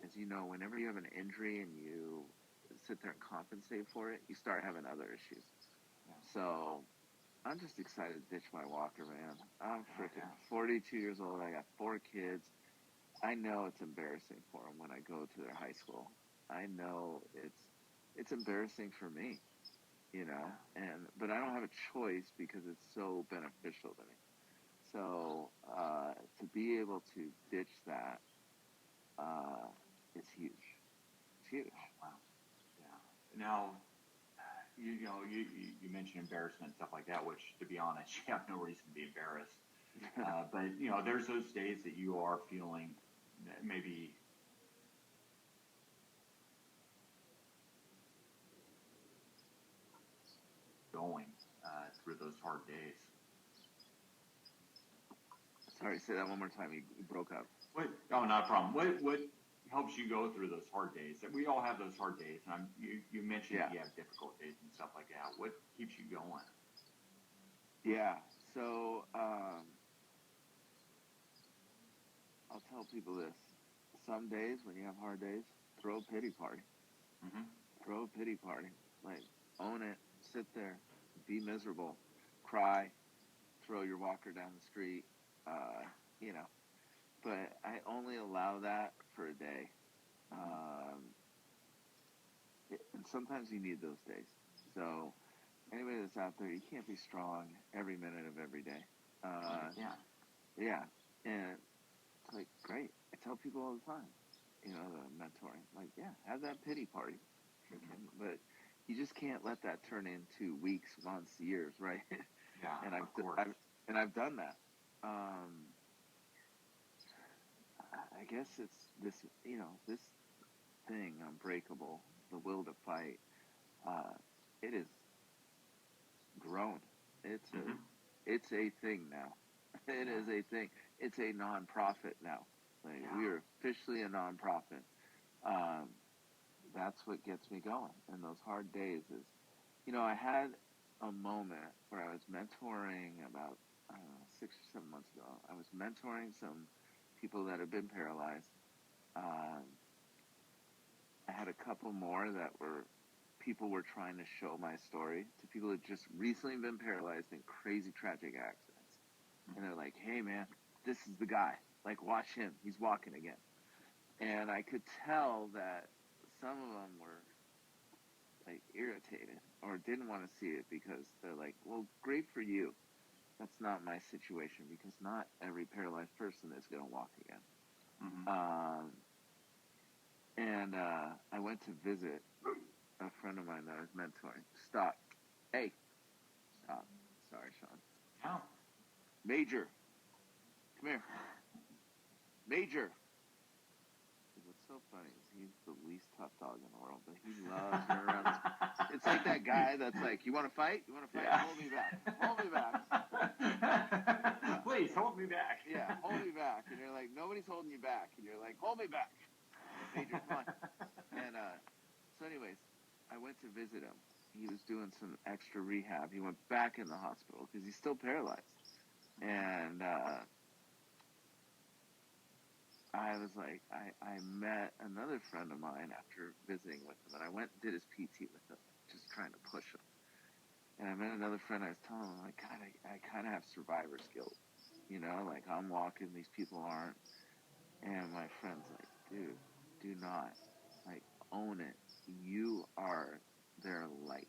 as you know, whenever you have an injury and you sit there and compensate for it, you start having other issues. Yeah. So I'm just excited to ditch my walker, man. I'm freaking 42 years old. I got 4 kids. I know it's embarrassing for them when I go to their high school. I know it's embarrassing for me, but I don't have a choice because it's so beneficial to me. So to be able to ditch that is huge. It's huge. Oh, wow. Yeah. Now, you mentioned embarrassment and stuff like that, which, to be honest, you have no reason to be embarrassed. But there's those days that you are feeling maybe going through those hard days. Sorry, say that one more time. You broke up. What? Oh, not a problem. What helps you go through those hard days? We all have those hard days, and you mentioned that you have difficult days and stuff like that. What keeps you going? Yeah. So I'll tell people this. Some days when you have hard days, throw a pity party. Mm-hmm. Throw a pity party. Like, own it. Sit there. Be miserable. Cry. Throw your walker down the street. But I only allow that for a day. And sometimes you need those days. So anybody that's out there, you can't be strong every minute of every day. Yeah. And it's like, great. I tell people all the time, the mentoring, like, yeah, have that pity party. But you just can't let that turn into weeks, months, years, right? Yeah, and of course. I've done that. I guess it's this, this thing, Unbreakable, the will to fight. It is grown. It's a thing now. It is a thing. It's a nonprofit now. Like, we are officially a nonprofit. That's what gets me going. And those hard days is, I had a moment where I was mentoring about, I don't know, 6 or 7 months ago. I was mentoring some people that have been paralyzed. I had a couple more that people were trying to show my story to people that just recently been paralyzed in crazy tragic accidents. And they're like, hey man, this is the guy. Like, watch him. He's walking again. And I could tell that some of them were like irritated or didn't want to see it because they're like, well, great for you. That's not my situation because not every paralyzed person is going to walk again. Mm-hmm. And I went to visit a friend of mine that I was mentoring. Stop. Hey. Stop. Sorry, Sean. How? Major. Come here. Major. What's so funny is he's the least tough dog in the world, but he loves running around. It's like that guy that's like, you want to fight? You want to fight? Yeah. Hold me back. Hold me back. Please, hold me back. Yeah, hold me back. And you're like, nobody's holding you back. And you're like, hold me back. Major, come on. And so anyways, I went to visit him. He was doing some extra rehab. He went back in the hospital because he's still paralyzed. And I was like, I met another friend of mine after visiting with him, and I went and did his PT with him. just trying to push them. And I met another friend. I was telling him, like, God, I kind of have survivor's guilt. You know, like, I'm walking, these people aren't. And my friend's like, dude, do not. Like, own it. You are their light.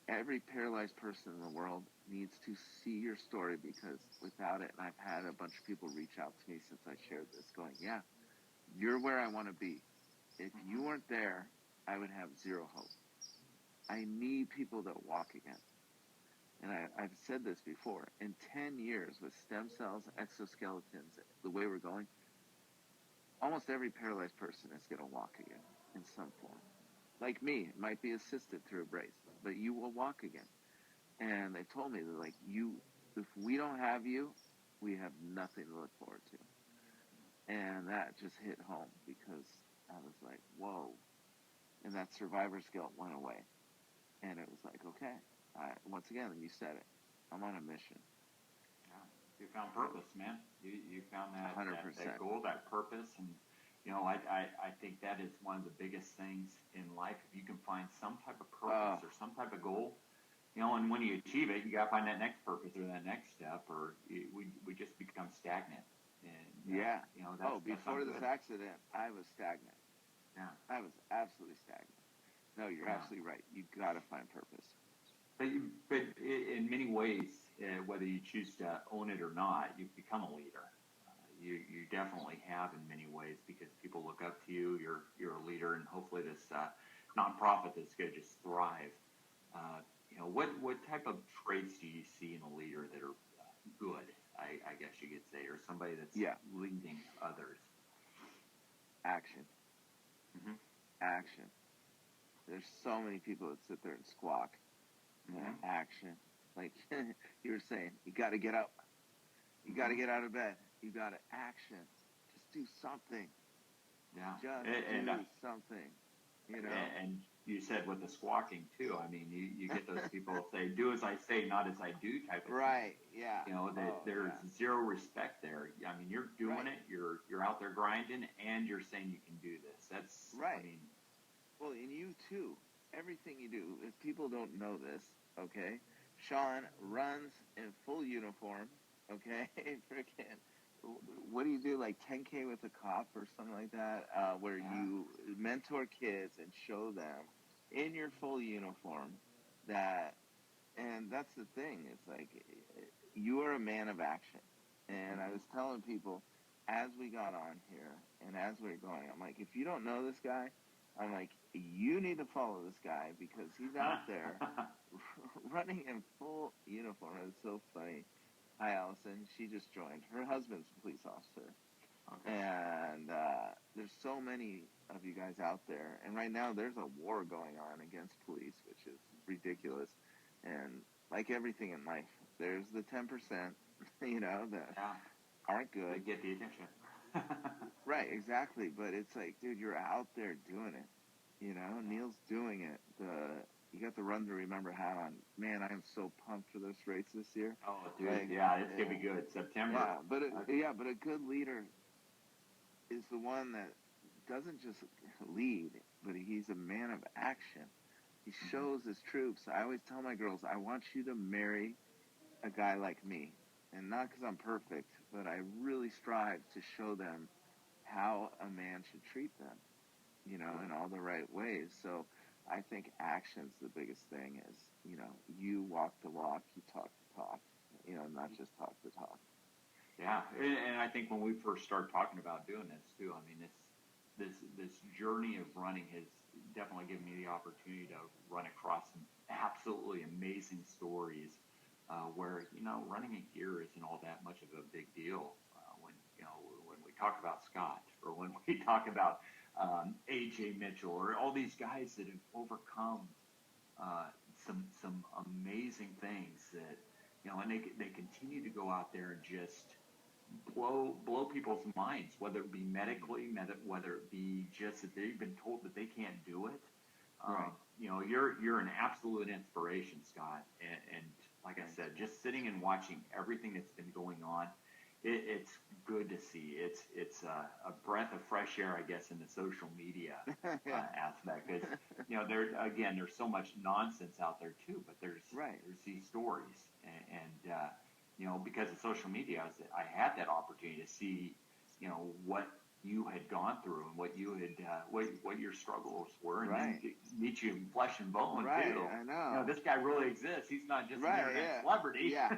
Every paralyzed person in the world needs to see your story, because without it, and I've had a bunch of people reach out to me since I shared this going, yeah, you're where I want to be. If you weren't there, I would have zero hope. I need people that walk again. And I've said this before. In 10 years, with stem cells, exoskeletons, the way we're going, almost every paralyzed person is going to walk again in some form. Like me, it might be assisted through a brace, but you will walk again. And they told me that, like, if we don't have you, we have nothing to look forward to. And that just hit home, because I was like, whoa. And that survivor's guilt went away. And it was like, okay, once again, you said it, I'm on a mission. Yeah, you found purpose, man. You found that 100%. that goal, that purpose, and I think that is one of the biggest things in life. If you can find some type of purpose or some type of goal, and when you achieve it, you got to find that next purpose or that next step, or we just become stagnant. And before this accident, I was stagnant. Yeah, I was absolutely stagnant. No, you're absolutely right. You got to find purpose. But in many ways, whether you choose to own it or not, you've become a leader. You definitely have in many ways, because people look up to you. You're a leader, and hopefully this nonprofit is going to just thrive. What type of traits do you see in a leader that are good? I guess you could say, or somebody that's leading others. Action. Mm-hmm. Action. There's so many people that sit there and squawk. Action. Like you were saying, you got to get up. You got to get out of bed. You got to action. Just do something. Yeah. Just do something. And you said with the squawking too. I mean, you get those people say, "Do as I say, not as I do," type of thing. Right. Yeah. There's zero respect there. I mean, you're doing it. You're out there grinding, and you're saying you can do this. That's right. I mean, well, and you too. Everything you do. If people don't know this, okay, Sean runs in full uniform. Okay, freaking. What do you do, like 10K with a cop or something like that, where you mentor kids and show them in your full uniform and that's the thing. It's like, you are a man of action. And I was telling people as we got on here and as we were going, I'm like, if you don't know this guy, I'm like, you need to follow this guy, because he's out there running in full uniform. It's so funny. Hi, Allison. She just joined. Her husband's a police officer. Okay. And there's so many of you guys out there. And right now there's a war going on against police, which is ridiculous. And like everything in life, there's the 10%, that aren't good. They get the attention. Right, exactly. But it's like, dude, you're out there doing it. Neil's doing it. You got the Run to Remember hat on. Man, I am so pumped for this race this year. Oh, dude, it's gonna be good. September. Yeah, but a good leader is the one that doesn't just lead, but he's a man of action. He shows his troops. I always tell my girls, I want you to marry a guy like me, and not because I'm perfect, but I really strive to show them how a man should treat them, in all the right ways. So I think action's the biggest thing. Is you walk the walk, you talk the talk, not just talk the talk. Yeah, and I think when we first started talking about doing this too, I mean, this journey of running has definitely given me the opportunity to run across some absolutely amazing stories where running in gear isn't all that much of a big deal. When we talk about Scott, or when we talk about AJ Mitchell, or all these guys that have overcome some amazing things that and they continue to go out there and just blow people's minds, whether it be medically, whether it be just that they've been told that they can't do it. Right. You're an absolute inspiration, Scott. And like I said, just sitting and watching everything that's been going on, it's good to see. It's a breath of fresh air, I guess, in the social media Yeah. aspect. Because there's so much nonsense out there too, but Right. there's these stories, and because of social media, I had that opportunity to see, what you had gone through and what you had what your struggles were, and then Right. to meet you in flesh and bone Right. too. I know. This guy really exists. He's not just an Right. internet Yeah. celebrity. Yeah.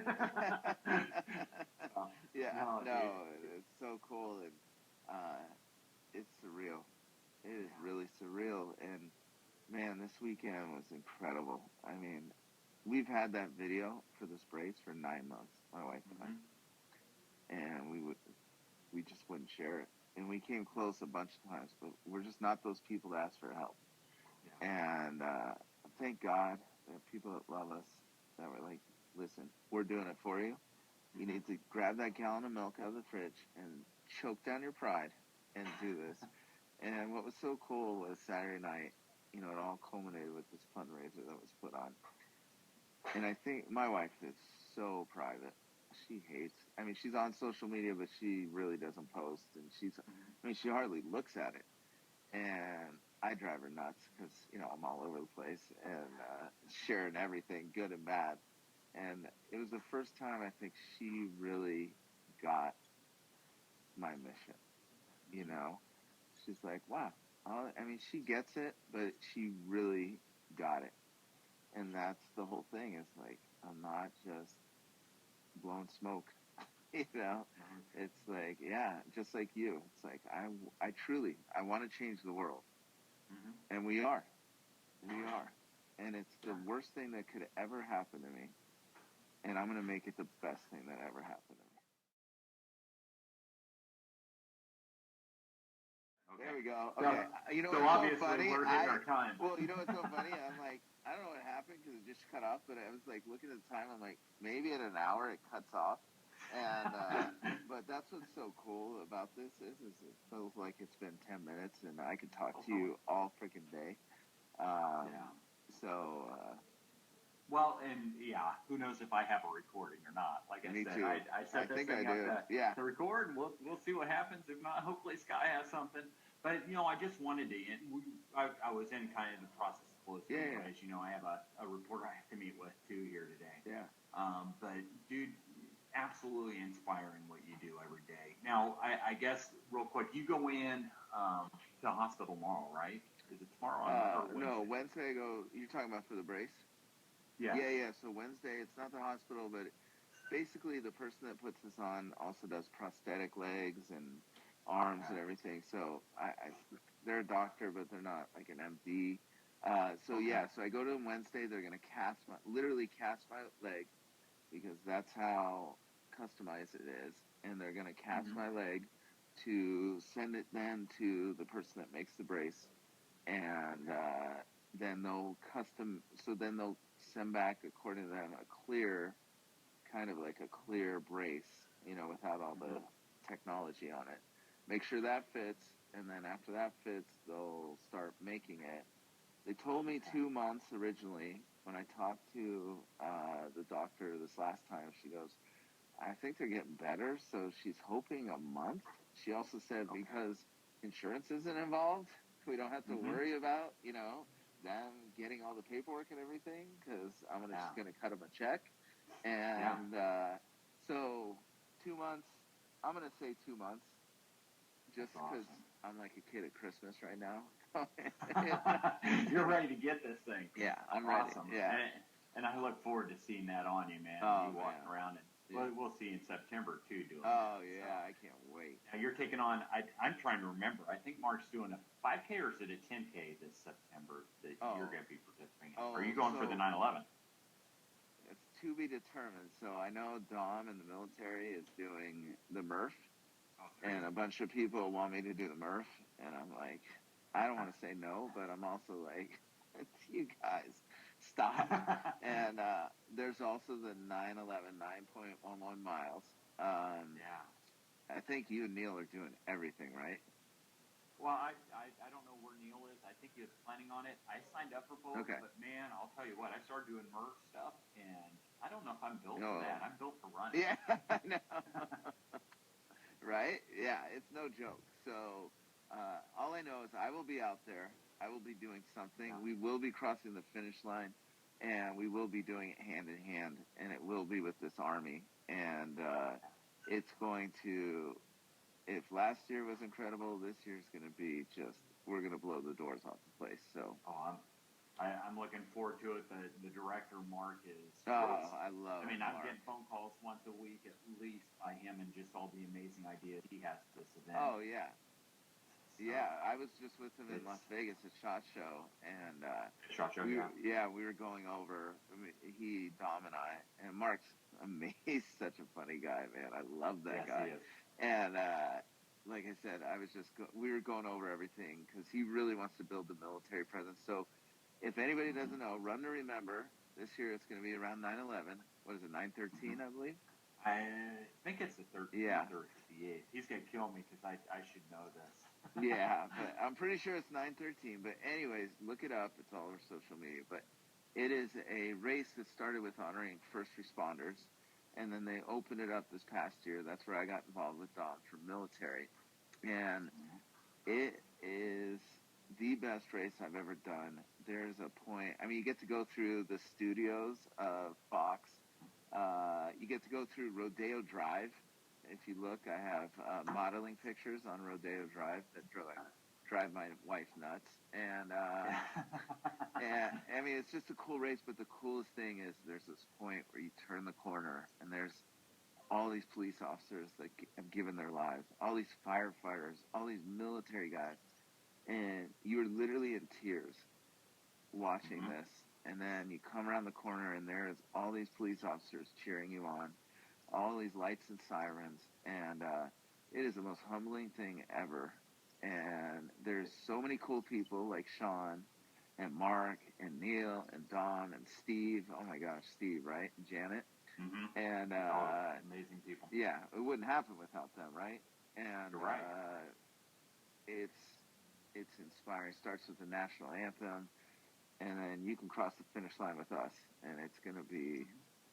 Uh, Yeah. no, No, it's so cool, and it's surreal. It is really surreal, and man, this weekend was incredible. I mean, we've had that video for this brace for 9 months, my wife and mm-hmm. I, and we just wouldn't share it. And we came close a bunch of times, but we're just not those people to ask for help. Yeah. And thank God there are people that love us that were like, listen, we're doing it for you. You need to grab that gallon of milk out of the fridge and choke down your pride and do this. And what was so cool was Saturday night, it all culminated with this fundraiser that was put on. And I think my wife is so private. She hates, she's on social media, but she really doesn't post. And she hardly looks at it. And I drive her nuts because, I'm all over the place and sharing everything, good and bad. And it was the first time I think she really got my mission, She's like, wow. She gets it, but she really got it. And that's the whole thing. Is like, I'm not just blowing smoke, It's like, yeah, just like you. It's like, I truly, I want to change the world. Mm-hmm. And we are. And it's the worst thing that could ever happen to me. And I'm going to make it the best thing that ever happened to me. Okay. There we go. Okay. So what's obviously so funny? we're hitting our time. Well, you know what's so funny? I'm like, I don't know what happened because it just cut off, but I was like looking at the time. I'm like, maybe in an hour it cuts off. And but that's what's so cool about this is it feels like it's been 10 minutes and I could talk to you all freaking day. Yeah. So. Well, and who knows if I have a recording or not? Like I said, too. I set this thing up to record, and we'll see what happens. If not, hopefully Sky has something. But I just wanted to. I was in kind of the process of closing. As you know, I have a reporter I have to meet with too here today. Yeah. But dude, absolutely inspiring what you do every day. Now, I guess real quick, you go in to the hospital tomorrow, right? Is it tomorrow? Or Wednesday? No, Wednesday I go. You're talking about for the brace? Yeah. Yeah. So Wednesday, it's not the hospital, but basically the person that puts this on also does prosthetic legs and arms and everything. So they're a doctor, but they're not like an MD. So I go to them Wednesday. They're gonna literally cast my leg because that's how customized it is, and they're gonna cast my leg to send it then to the person that makes the brace, and then they'll send back, according to them, a clear, kind of like a clear brace, without all the technology on it. Make sure that fits, and then after that fits, they'll start making it. They told me 2 months originally. When I talked to the doctor this last time, she goes, I think they're getting better, so she's hoping a month. She also said because insurance isn't involved, we don't have to worry about, them getting all the paperwork and everything, because I'm just going to cut them a check. And so 2 months, I'm going to say 2 months, just because I'm like a kid at Christmas right now. You're ready to get this thing. Yeah, I'm awesome. ready. Yeah. And I look forward to seeing that on you, man. You walking around, and we'll see in September too. Doing that, I can't wait. Now you're taking on. I'm trying to remember. I think Mark's doing a 5K or is it a 10K this September that you're going to be participating in? Are you going for the 9/11? It's to be determined. So I know Dom in the military is doing the Murph, and a bunch of people want me to do the Murph, and I'm like, I don't want to say no, but I'm also like, you guys, stop. And there's also the 9/11, 9.11 miles. I think you and Neil are doing everything, right? Well, I don't know where Neil is. I think he was planning on it. I signed up for both, but man, I'll tell you what, I started doing Murph stuff, and I don't know if I'm built for that. I'm built for running. Yeah, I know. Right? Yeah, it's no joke. So all I know is I will be out there. I will be doing something. Yeah. We will be crossing the finish line, and we will be doing it hand in hand, and it will be with this Army. And it's going to, if last year was incredible, this year's going to be just, we're going to blow the doors off the place. So. I'm looking forward to it. The director, Mark, is. I love. I mean, Mark. I'm getting phone calls once a week at least by him and just all the amazing ideas he has for this event. Oh yeah, yeah. I was just with him in Las Vegas at SHOT Show, and SHOT Show. we were going over. I mean, Dom, and I, and Mark's amazing. He's such a funny guy, man. I love that guy. He is. And like I said, we were going over everything because he really wants to build the military presence. So. If anybody doesn't know, Run to Remember, this year it's going to be around 9/11. What is it, 9/13, I believe? I think it's the 13th yeah. or the 8th. He's going to kill me because I should know this. Yeah, but I'm pretty sure it's 9/13. But anyways, look it up. It's all over social media. But it is a race that started with honoring first responders, and then they opened it up this past year. That's where I got involved with Dom for military. And it is the best race I've ever done. There's a point, I mean, you get to go through the studios of Fox. You get to go through Rodeo Drive. If you look, I have modeling pictures on Rodeo Drive that drive my wife nuts. And, and I mean, it's just a cool race, but the coolest thing is there's this point where you turn the corner and there's all these police officers that have given their lives, all these firefighters, all these military guys. And you were literally in tears watching this. And then you come around the corner and there's all these police officers cheering you on, all these lights and sirens. And it is the most humbling thing ever. And there's so many cool people like Sean and Mark and Neil and Don and Steve. Oh my gosh, Steve, right? And Janet. Mm-hmm. And amazing people. Yeah, it wouldn't happen without them, right? And you're right. It's inspiring. It starts with the national anthem, and then you can cross the finish line with us, and it's going to be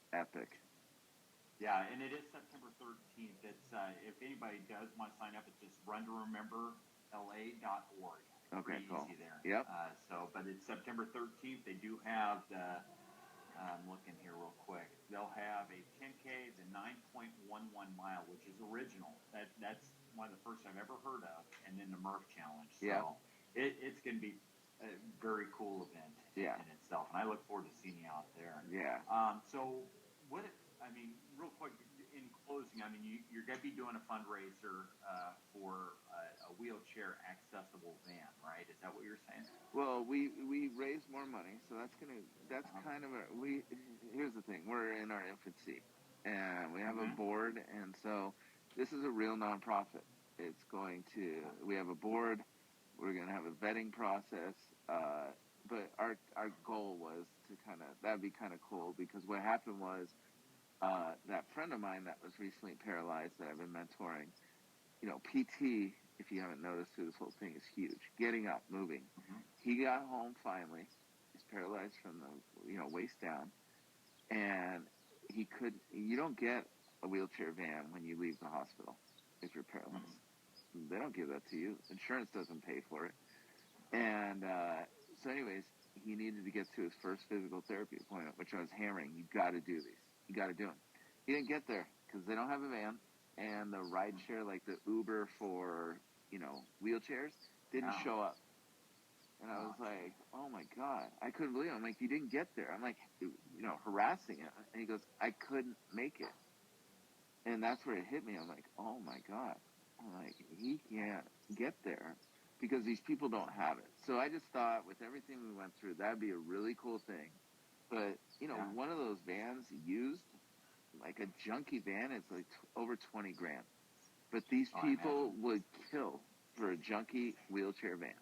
epic. Yeah, and it is September 13th. It's if anybody does want to sign up, it's just runtorememberla.org. Okay, cool. Easy there. Yep. But it's September 13th. They do have the. I'm looking here real quick. They'll have a 10K, the 9.11 mile, which is original. That's one of the first I've ever heard of, and then the Murph Challenge. So it's going to be a very cool event in itself, and I look forward to seeing you out there. Yeah. So what? I mean, real quick in closing, I mean, you're going to be doing a fundraiser for a wheelchair accessible van, right? Is that what you're saying? Well, we raise more money, so that's kind of here's the thing, we're in our infancy, and we have a board, and so this is a real nonprofit. We have a board, we're going to have a vetting process, but our goal was to that'd be kind of cool, because what happened was, that friend of mine that was recently paralyzed that I've been mentoring, PT, if you haven't noticed through this whole thing, is huge. Getting up, moving. He got home finally. He's paralyzed from the, waist down. And you don't get a wheelchair van when you leave the hospital if you're paralyzed. They don't give that to you. Insurance doesn't pay for it. And so anyways, he needed to get to his first physical therapy appointment, which I was hammering. You got to do these. You got to do them. He didn't get there because they don't have a van, and the ride share, like the Uber for, wheelchairs, didn't show up. And I was like, oh my God, I couldn't believe it. I'm like, you didn't get there. I'm like, harassing him. And he goes, I couldn't make it. And that's where it hit me. I'm like, oh my God. I'm like, he can't get there because these people don't have it. So I just thought with everything we went through, that'd be a really cool thing. But, one of those vans used, like a junkie van, it's like over 20 grand. But these people would kill for a junkie wheelchair van.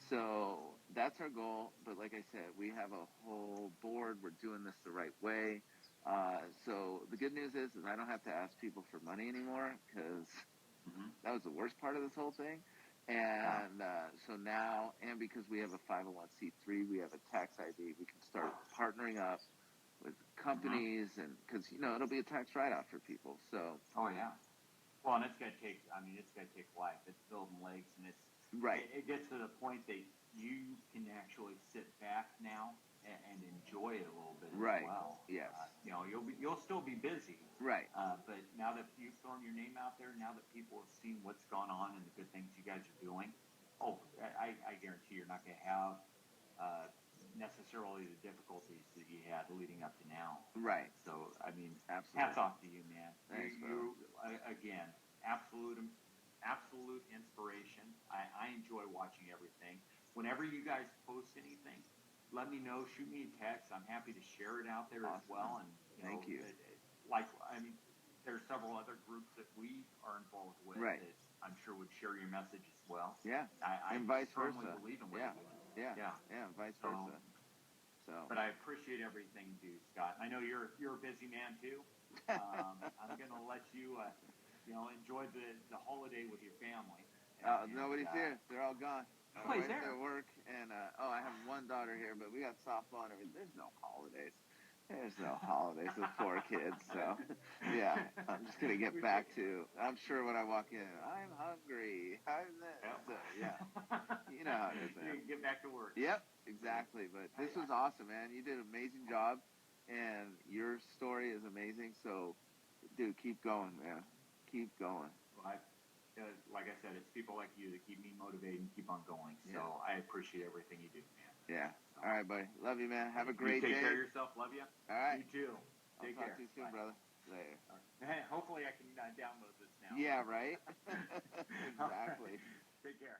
So that's our goal. But like I said, we have a whole board. We're doing this the right way. So the good news is I don't have to ask people for money anymore, because that was the worst part of this whole thing. And so now, and because we have a 501c3, we have a tax ID, we can start partnering up with companies, and because it'll be a tax write-off for people. So Well, and it's going to take, I mean, it's going to take life. It's building legs, and Right. it gets to the point that you can actually sit back now and enjoy it a little bit Right. as well. Yes. You know, you'll still be busy. Right. But now that you've thrown your name out there, now that people have seen what's gone on and the good things you guys are doing, I guarantee you're not going to have necessarily the difficulties that you had leading up to now. Right. So, I mean, Absolutely. hats off to you, man. Thanks, you again, absolute inspiration. I enjoy watching everything. Whenever you guys post anything, let me know. Shoot me a text. I'm happy to share it out there as well. And Thank you. I mean, there's several other groups that we are involved with Right. that I'm sure would share your message as well. Yeah. I and vice firmly versa. believe in what Yeah. you're doing. Yeah. Vice versa. So. But I appreciate everything you do, Scott. I know you're a busy man too. I'm going to let you, enjoy the holiday with your family. Nobody's here. They're all gone. Nobody's there. Their work, and I have one daughter here, but we got softball and everything. There's no holidays. There's no holidays with 4 kids, so yeah. I'm just gonna get back to. I'm sure when I walk in, I'm hungry. I'm this. Yep. So, yeah. You know how it is, man. You get back to work. Yep, exactly. But this was awesome, man. You did an amazing job, and your story is amazing. So, dude, keep going, man. Keep going. Well, like I said, it's people like you that keep me motivated and keep on going. So Yeah. I appreciate everything you do, man. Yeah. All right, buddy. Love you, man. Have a great day. Take care of yourself. Love you. All right. You too. Take care. Talk to you soon, Bye. brother. Later. Hey, hopefully I can download this now. Yeah, right? Exactly. Take care.